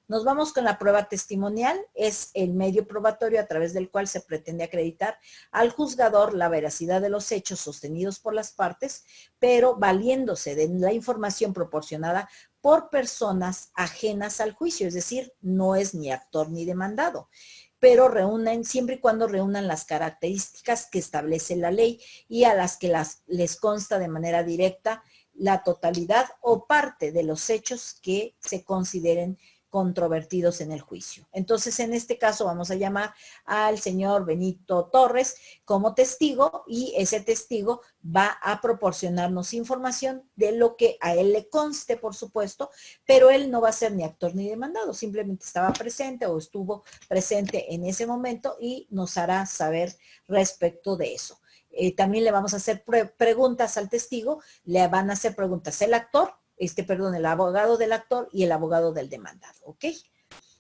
Nos vamos con la prueba testimonial, es el medio probatorio a través del cual se pretende acreditar al juzgador la veracidad de los hechos sostenidos por las partes, pero valiéndose de la información proporcionada por personas ajenas al juicio, es decir, no es ni actor ni demandado, pero siempre y cuando reúnan las características que establece la ley y a las que les consta de manera directa la totalidad o parte de los hechos que se consideren controvertidos en el juicio. Entonces, en este caso vamos a llamar al señor Benito Torres como testigo y ese testigo va a proporcionarnos información de lo que a él le conste, por supuesto, pero él no va a ser ni actor ni demandado, simplemente estaba presente o estuvo presente en ese momento y nos hará saber respecto de eso. También le vamos a hacer preguntas al testigo, le van a hacer preguntas el actor, el abogado del actor y el abogado del demandado, ¿ok?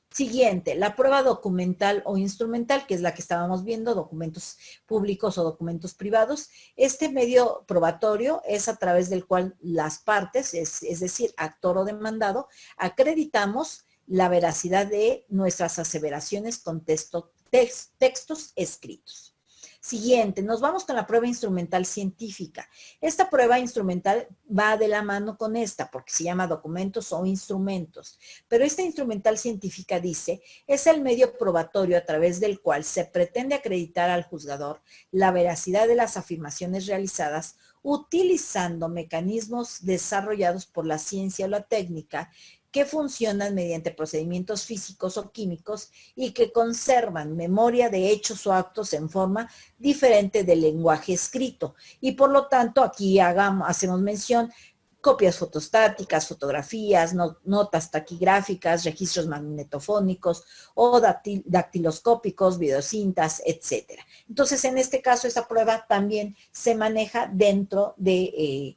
Siguiente, la prueba documental o instrumental, que es la que estábamos viendo, documentos públicos o documentos privados. Este medio probatorio es a través del cual las partes, es decir, actor o demandado, acreditamos la veracidad de nuestras aseveraciones con textos escritos. Siguiente, nos vamos con la prueba instrumental científica. Esta prueba instrumental va de la mano con esta, porque se llama documentos o instrumentos. Pero esta instrumental científica dice, es el medio probatorio a través del cual se pretende acreditar al juzgador la veracidad de las afirmaciones realizadas utilizando mecanismos desarrollados por la ciencia o la técnica que funcionan mediante procedimientos físicos o químicos y que conservan memoria de hechos o actos en forma diferente del lenguaje escrito. Y por lo tanto, aquí hacemos mención copias fotostáticas, fotografías, notas taquigráficas, registros magnetofónicos o dactiloscópicos, videocintas, etc. Entonces, en este caso, esa prueba también se maneja dentro de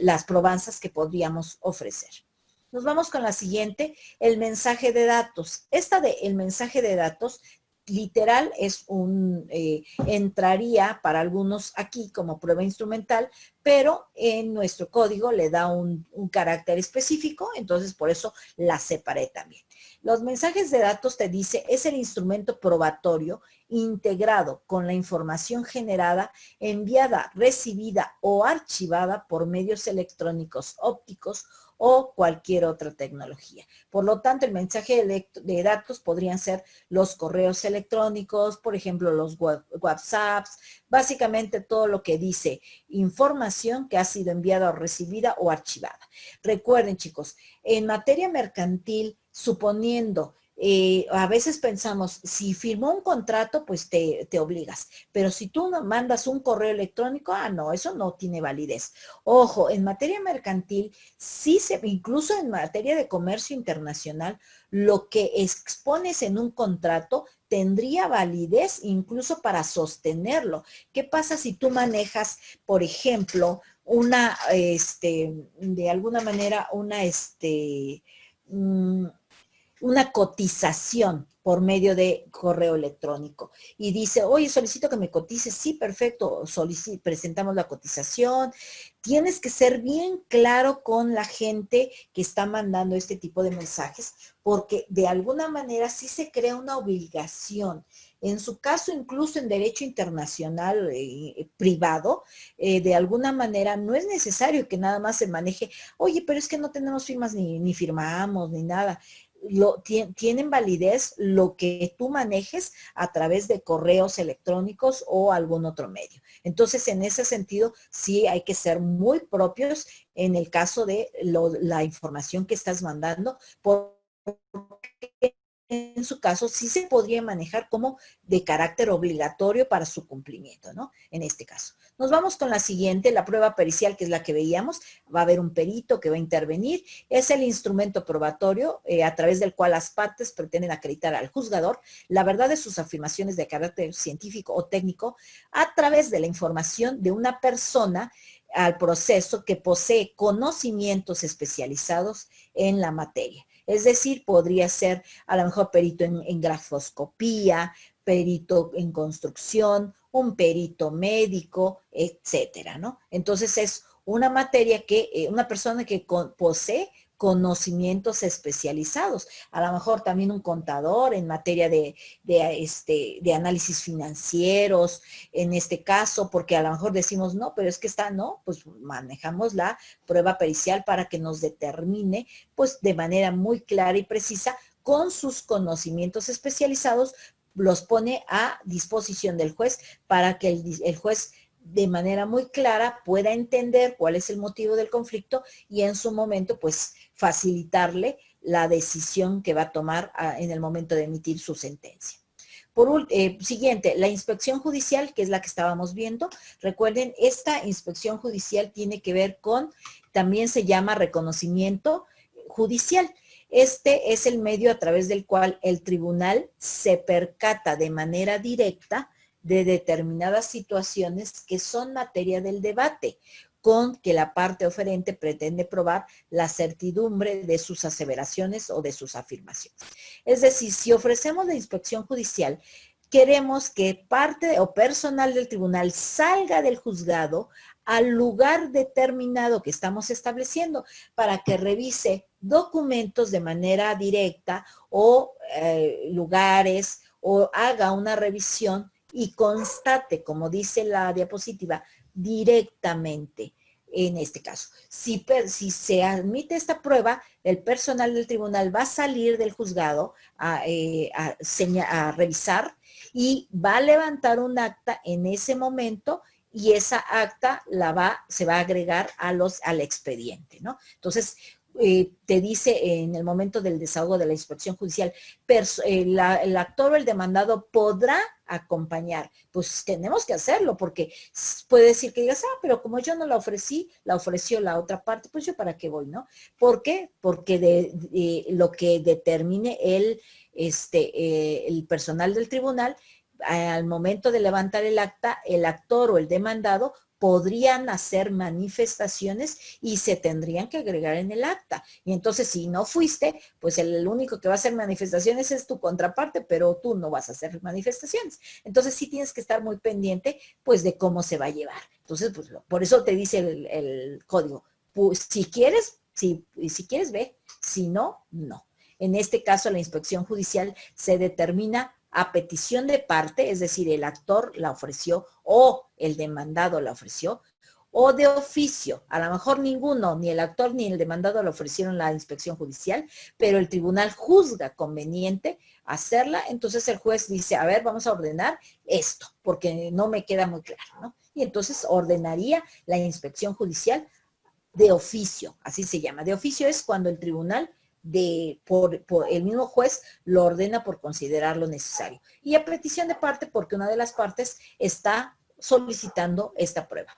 las probanzas que podríamos ofrecer. Nos vamos con la siguiente, el mensaje de datos. El mensaje de datos literal es entraría para algunos aquí como prueba instrumental, pero en nuestro código le da un carácter específico, entonces por eso la separé también. Los mensajes de datos te dice, es el instrumento probatorio integrado con la información generada, enviada, recibida o archivada por medios electrónicos ópticos o cualquier otra tecnología. Por lo tanto, el mensaje de datos podrían ser los correos electrónicos, por ejemplo, los WhatsApps, básicamente todo lo que dice información que ha sido enviada o recibida o archivada. Recuerden, chicos, en materia mercantil, suponiendo a veces pensamos, si firmó un contrato, pues te obligas. Pero si tú mandas un correo electrónico, no, eso no tiene validez. Ojo, en materia mercantil, incluso en materia de comercio internacional, lo que expones en un contrato tendría validez incluso para sostenerlo. ¿Qué pasa si tú manejas, por ejemplo, de alguna manera, una cotización por medio de correo electrónico y dice, oye, solicito que me cotices? Sí, perfecto, presentamos la cotización. Tienes que ser bien claro con la gente que está mandando este tipo de mensajes, porque de alguna manera sí se crea una obligación. En su caso, incluso en derecho internacional privado, de alguna manera no es necesario que nada más se maneje, oye, pero es que no tenemos firmas ni firmamos ni nada. tienen validez lo que tú manejes a través de correos electrónicos o algún otro medio. Entonces, en ese sentido, sí hay que ser muy propios en el caso de la información que estás mandando, porque en su caso sí se podría manejar como de carácter obligatorio para su cumplimiento, ¿no? En este caso. Nos vamos con la siguiente, la prueba pericial, que es la que veíamos. Va a haber un perito que va a intervenir. Es el instrumento probatorio a través del cual las partes pretenden acreditar al juzgador la verdad de sus afirmaciones de carácter científico o técnico a través de la información de una persona al proceso que posee conocimientos especializados en la materia. Es decir, podría ser a lo mejor perito en grafoscopía, perito en construcción, un perito médico, etcétera, ¿no? Entonces es una materia que, una persona que posee conocimientos especializados. A lo mejor también un contador en materia de análisis financieros, en este caso, porque a lo mejor decimos, no, pero es que no, pues manejamos la prueba pericial para que nos determine, pues de manera muy clara y precisa, con sus conocimientos especializados, los pone a disposición del juez para que el juez de manera muy clara pueda entender cuál es el motivo del conflicto y en su momento pues facilitarle la decisión que va a tomar en el momento de emitir su sentencia. Siguiente, la inspección judicial, que es la que estábamos viendo. Recuerden, esta inspección judicial tiene que ver con, también se llama reconocimiento judicial. Este es el medio a través del cual el tribunal se percata de manera directa de determinadas situaciones que son materia del debate, con que la parte oferente pretende probar la certidumbre de sus aseveraciones o de sus afirmaciones. Es decir, si ofrecemos la inspección judicial, queremos que parte o personal del tribunal salga del juzgado al lugar determinado que estamos estableciendo para que revise documentos de manera directa o lugares o haga una revisión y constate, como dice la diapositiva, directamente en este caso. Si se admite esta prueba, el personal del tribunal va a salir del juzgado a revisar y va a levantar un acta en ese momento y esa acta se va a agregar al expediente, ¿no? Entonces, te dice en el momento del desahogo de la inspección judicial, el actor o el demandado podrá acompañar. Pues tenemos que hacerlo porque puede decir que digas, pero como yo no la ofrecí, la ofreció la otra parte, pues yo para qué voy, ¿no? ¿Por qué? Porque lo que determine el personal del tribunal, al momento de levantar el acta, el actor o el demandado podrían hacer manifestaciones y se tendrían que agregar en el acta. Y entonces, si no fuiste, pues el único que va a hacer manifestaciones es tu contraparte, pero tú no vas a hacer manifestaciones. Entonces, sí tienes que estar muy pendiente, pues, de cómo se va a llevar. Entonces, pues, por eso te dice el código. Pues, si quieres, ve. Si no, no. En este caso, la inspección judicial se determina a petición de parte, es decir, el actor la ofreció o el demandado la ofreció, o de oficio. A lo mejor ninguno, ni el actor ni el demandado le ofrecieron la inspección judicial, pero el tribunal juzga conveniente hacerla, entonces el juez dice, a ver, vamos a ordenar esto, porque no me queda muy claro, ¿no? Y entonces ordenaría la inspección judicial de oficio, así se llama. De oficio es cuando el tribunal por el mismo juez lo ordena por considerarlo necesario. Y a petición de parte porque una de las partes está solicitando esta prueba.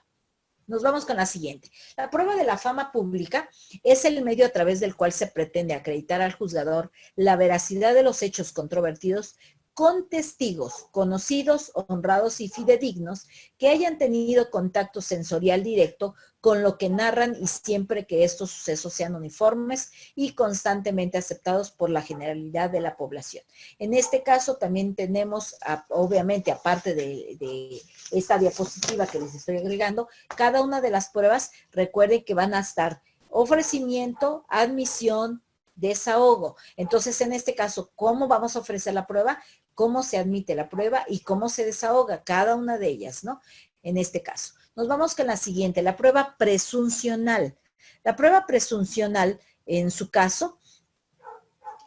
Nos vamos con la siguiente. La prueba de la fama pública es el medio a través del cual se pretende acreditar al juzgador la veracidad de los hechos controvertidos con testigos conocidos, honrados y fidedignos que hayan tenido contacto sensorial directo con lo que narran y siempre que estos sucesos sean uniformes y constantemente aceptados por la generalidad de la población. En este caso también tenemos, obviamente, aparte de esta diapositiva que les estoy agregando, cada una de las pruebas, recuerden que van a estar ofrecimiento, admisión, desahogo. Entonces, en este caso, ¿cómo vamos a ofrecer la prueba? ¿Cómo se admite la prueba y cómo se desahoga cada una de ellas, ¿no? En este caso. Nos vamos con la siguiente, la prueba presuncional. La prueba presuncional, en su caso,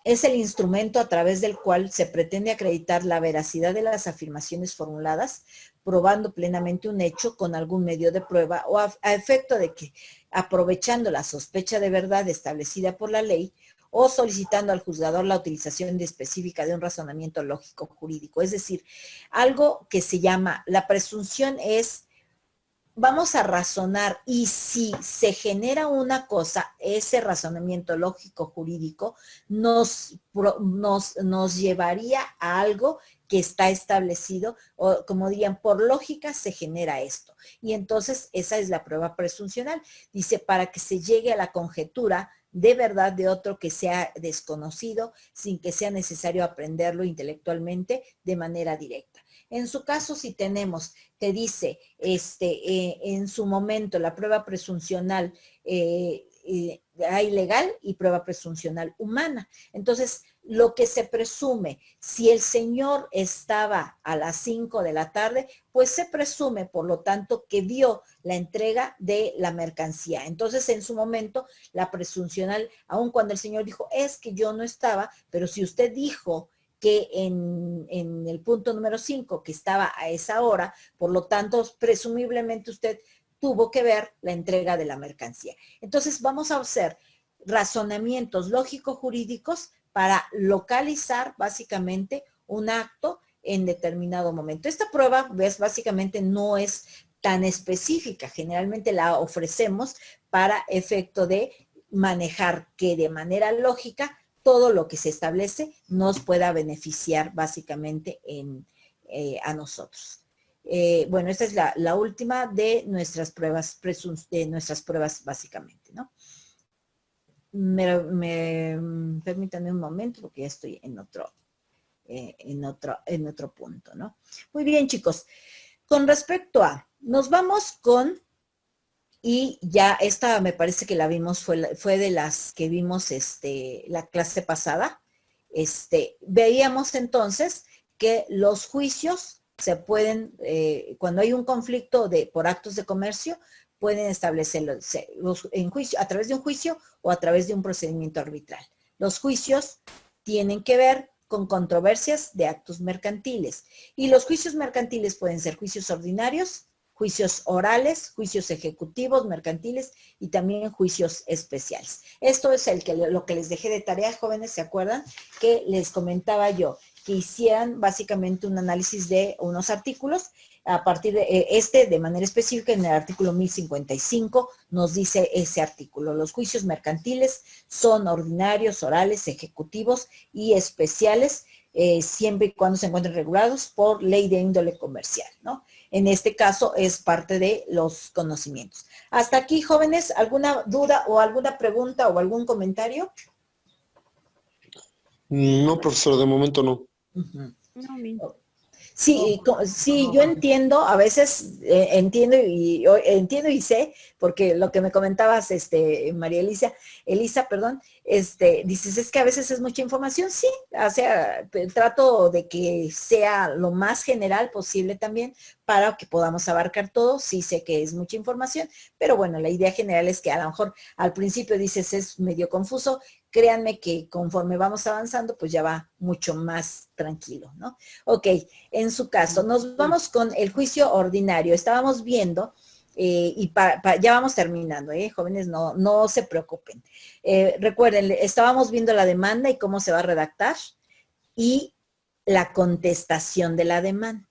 es el instrumento a través del cual se pretende acreditar la veracidad de las afirmaciones formuladas, probando plenamente un hecho con algún medio de prueba o a efecto de que, aprovechando la sospecha de verdad establecida por la ley, o solicitando al juzgador la utilización específica de un razonamiento lógico jurídico. Es decir, algo que se llama, la presunción es, vamos a razonar y si se genera una cosa, ese razonamiento lógico jurídico nos llevaría a algo que está establecido, o como dirían, por lógica se genera esto. Y entonces esa es la prueba presuncional. Dice, para que se llegue a la conjetura de verdad de otro que sea desconocido, sin que sea necesario aprenderlo intelectualmente de manera directa. En su caso, si tenemos que dice, en su momento, la prueba presuncional hay legal y prueba presuncional humana. Entonces, lo que se presume, si el señor estaba a las 5 de la tarde, pues se presume, por lo tanto, que vio la entrega de la mercancía. Entonces, en su momento, la presuncional, aun cuando el señor dijo, es que yo no estaba, pero si usted dijo que en el punto número 5, que estaba a esa hora, por lo tanto, presumiblemente usted tuvo que ver la entrega de la mercancía. Entonces, vamos a hacer razonamientos lógico-jurídicos para localizar básicamente un acto en determinado momento. Esta prueba, ves, básicamente no es tan específica. Generalmente la ofrecemos para efecto de manejar que de manera lógica todo lo que se establece nos pueda beneficiar básicamente a nosotros. Bueno, esta es la última de nuestras pruebas básicamente, ¿no? Permítanme un momento porque ya estoy en otro punto, ¿no? Muy bien, chicos. Con respecto a, nos vamos con, y ya esta me parece que la vimos, fue de las que vimos la clase pasada. Veíamos entonces que los juicios se pueden, cuando hay un conflicto por actos de comercio, pueden establecerlo en juicio, a través de un juicio o a través de un procedimiento arbitral. Los juicios tienen que ver con controversias de actos mercantiles. Y los juicios mercantiles pueden ser juicios ordinarios, juicios orales, juicios ejecutivos, mercantiles y también juicios especiales. Esto es lo que les dejé de tarea, jóvenes, ¿se acuerdan? Que les comentaba yo, que hicieran básicamente un análisis de unos artículos. A partir de de manera específica, en el artículo 1055 nos dice ese artículo. Los juicios mercantiles son ordinarios, orales, ejecutivos y especiales, siempre y cuando se encuentren regulados por ley de índole comercial, ¿no? En este caso es parte de los conocimientos. Hasta aquí, jóvenes, ¿alguna duda o alguna pregunta o algún comentario? No, profesor, de momento no. Uh-huh. No, bien. Sí, sí, yo entiendo, a veces entiendo y sé, porque lo que me comentabas, María Elisa, perdón, dices, es que a veces es mucha información, sí, o sea, trato de que sea lo más general posible también para que podamos abarcar todo, sí sé que es mucha información, pero bueno, la idea general es que a lo mejor al principio dices es medio confuso, créanme que conforme vamos avanzando, pues ya va mucho más tranquilo, ¿no? Ok, en su caso, nos vamos con el juicio ordinario. Estábamos viendo, y ya vamos terminando, jóvenes, no se preocupen. Recuerden, estábamos viendo la demanda y cómo se va a redactar y la contestación de la demanda.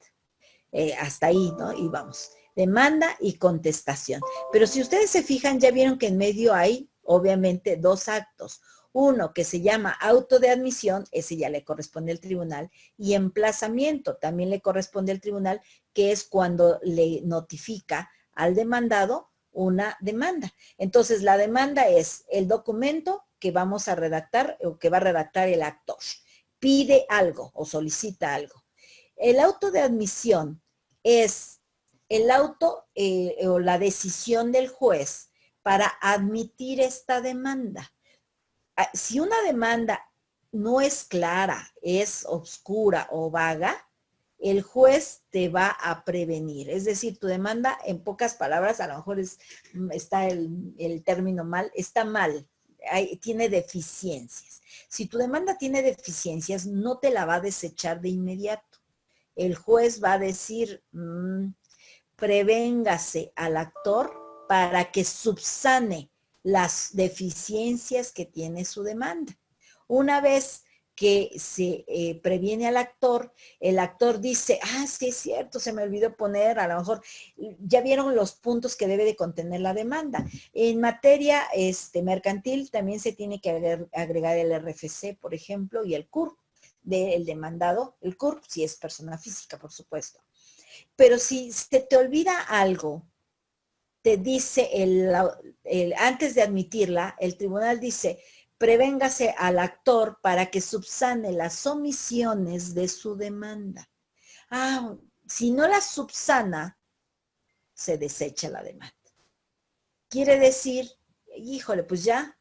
Hasta ahí, ¿no? Y vamos, demanda y contestación. Pero si ustedes se fijan, ya vieron que en medio hay, obviamente, dos actos. Uno que se llama auto de admisión, ese ya le corresponde al tribunal, y emplazamiento también le corresponde al tribunal, que es cuando le notifica al demandado una demanda. Entonces, la demanda es el documento que vamos a redactar o que va a redactar el actor. Pide algo o solicita algo. El auto de admisión es el auto o la decisión del juez para admitir esta demanda. Si una demanda no es clara, es oscura o vaga, el juez te va a prevenir. Es decir, tu demanda, en pocas palabras, a lo mejor está el término mal, está mal. tiene deficiencias. Si tu demanda tiene deficiencias, no te la va a desechar de inmediato. El juez va a decir, prevéngase al actor para que subsane las deficiencias que tiene su demanda. Una vez que se previene al actor, el actor dice, sí es cierto, se me olvidó poner, a lo mejor ya vieron los puntos que debe de contener la demanda. En materia mercantil también se tiene que agregar el RFC, por ejemplo, y el CURP del demandado, el CURP si es persona física, por supuesto. Pero si se te olvida algo, te dice antes de admitirla, el tribunal dice, prevéngase al actor para que subsane las omisiones de su demanda. Si no la subsana, se desecha la demanda. Quiere decir, híjole, pues ya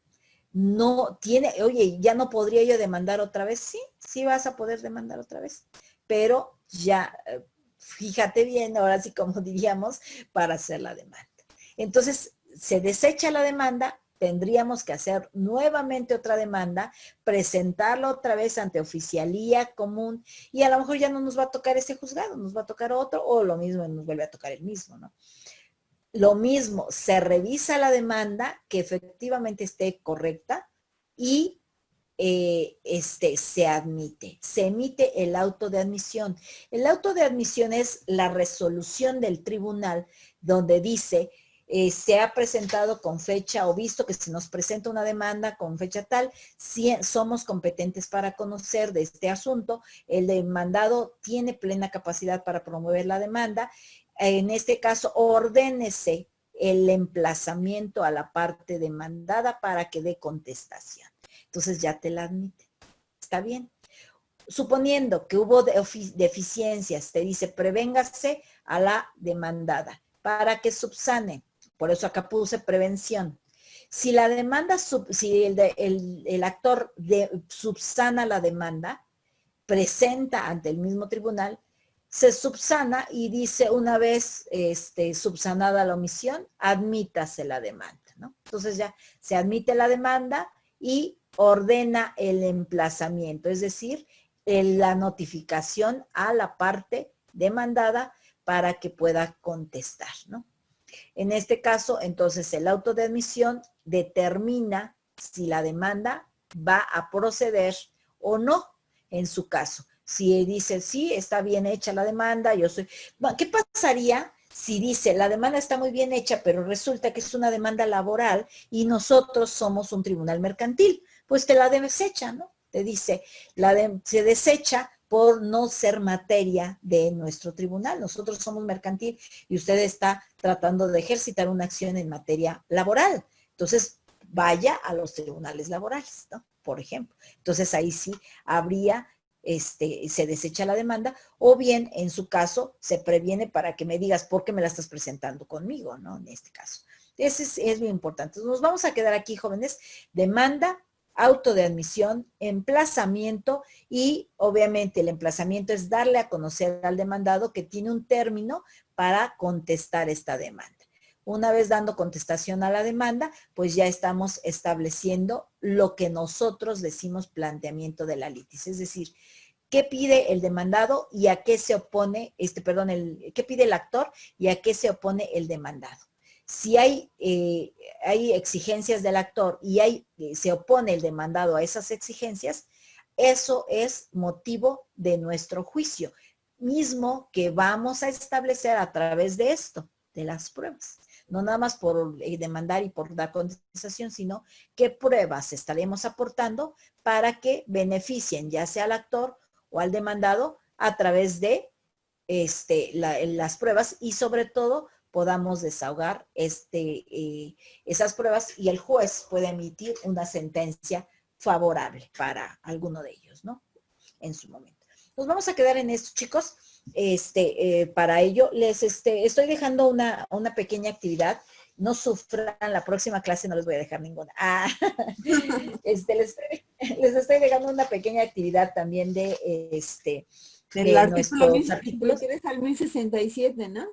no tiene, oye, ya no podría yo demandar otra vez. Sí vas a poder demandar otra vez, pero ya, fíjate bien, ahora sí como diríamos, para hacer la demanda. Entonces, se desecha la demanda, tendríamos que hacer nuevamente otra demanda, presentarla otra vez ante oficialía común y a lo mejor ya no nos va a tocar ese juzgado, nos va a tocar otro o lo mismo nos vuelve a tocar el mismo, ¿no? Lo mismo, se revisa la demanda que efectivamente esté correcta y se emite el auto de admisión. El auto de admisión es la resolución del tribunal donde dice se ha presentado con fecha o visto que se nos presenta una demanda con fecha tal, si somos competentes para conocer de este asunto, el demandado tiene plena capacidad para promover la demanda. En este caso, ordénese el emplazamiento a la parte demandada para que dé contestación. Entonces ya te la admite. ¿Está bien? Suponiendo que hubo deficiencias, te dice prevéngase a la demandada para que subsane. Por eso acá puse prevención. Si la demanda, si el actor subsana la demanda, presenta ante el mismo tribunal, se subsana y dice una vez subsanada la omisión, admítase la demanda, ¿no? Entonces ya se admite la demanda y ordena el emplazamiento, es decir, la notificación a la parte demandada para que pueda contestar, ¿no? En este caso, entonces, el auto de admisión determina si la demanda va a proceder o no en su caso. Si dice, sí, está bien hecha la demanda, ¿qué pasaría si dice, la demanda está muy bien hecha, pero resulta que es una demanda laboral y nosotros somos un tribunal mercantil? Pues te la desecha, ¿no? Te dice, se desecha por no ser materia de nuestro tribunal. Nosotros somos mercantil y usted está tratando de ejercitar una acción en materia laboral. Entonces, vaya a los tribunales laborales, ¿no? Por ejemplo. Entonces, ahí sí habría, se desecha la demanda, o bien, en su caso, se previene para que me digas por qué me la estás presentando conmigo, ¿no? En este caso. Ese es muy importante. Nos vamos a quedar aquí, jóvenes. Demanda, auto de admisión, emplazamiento y obviamente el emplazamiento es darle a conocer al demandado que tiene un término para contestar esta demanda. Una vez dando contestación a la demanda, pues ya estamos estableciendo lo que nosotros decimos planteamiento de la litis, es decir, qué pide el demandado y a qué se opone, qué pide el actor y a qué se opone el demandado. Si hay exigencias del actor y se opone el demandado a esas exigencias, eso es motivo de nuestro juicio, mismo que vamos a establecer a través de esto, de las pruebas. No nada más por demandar y por dar contestación, sino qué pruebas estaremos aportando para que beneficien ya sea al actor o al demandado a través de las pruebas y sobre todo podamos desahogar esas pruebas y el juez puede emitir una sentencia favorable para alguno de ellos, ¿no? En su momento. Nos vamos a quedar en esto, chicos. Para ello, les estoy dejando una pequeña actividad. No sufran, la próxima clase no les voy a dejar ninguna. Les estoy dejando una pequeña actividad también de artículo nuestros artículos. Al 1067, ¿no?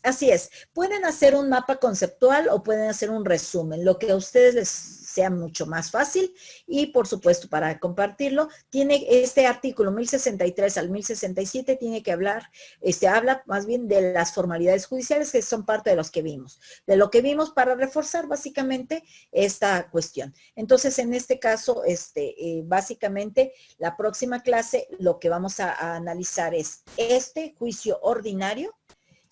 Así es. Pueden hacer un mapa conceptual o pueden hacer un resumen, lo que a ustedes sea mucho más fácil y por supuesto para compartirlo, tiene este artículo 1063 al 1067 tiene que hablar, habla más bien de las formalidades judiciales que son parte de los que vimos, para reforzar básicamente esta cuestión. Entonces en este caso, básicamente la próxima clase lo que vamos a analizar es este juicio ordinario,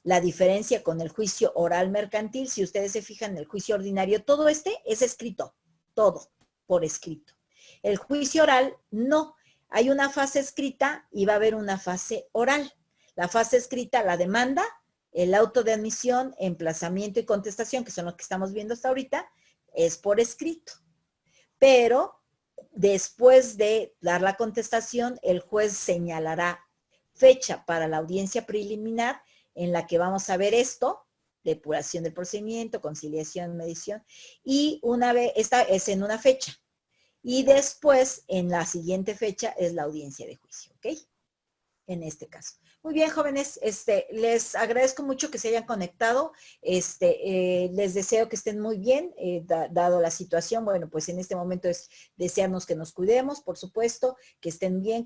la diferencia con el juicio oral mercantil. Si ustedes se fijan en el juicio ordinario, todo es escrito, todo por escrito. El juicio oral no, hay una fase escrita y va a haber una fase oral. La fase escrita, la demanda, el auto de admisión, emplazamiento y contestación, que son los que estamos viendo hasta ahorita, es por escrito. Pero después de dar la contestación, el juez señalará fecha para la audiencia preliminar en la que vamos a ver esto, depuración del procedimiento, conciliación, medición, y una vez, esta es en una fecha. Y después, en la siguiente fecha, es la audiencia de juicio, ¿ok? En este caso. Muy bien, jóvenes, les agradezco mucho que se hayan conectado, les deseo que estén muy bien, dado la situación. Bueno, pues en este momento es desearnos que nos cuidemos, por supuesto, que estén bien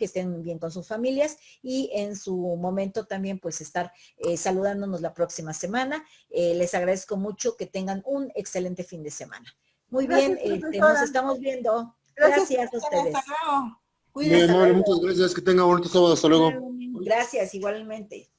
con sus familias y en su momento también pues estar saludándonos la próxima semana. Les agradezco mucho que tengan un excelente fin de semana. Muy bien, nos estamos viendo. Gracias a ustedes. Hasta luego. Muy amable, muchas gracias, que tenga bonito sábado, hasta luego. Gracias, igualmente.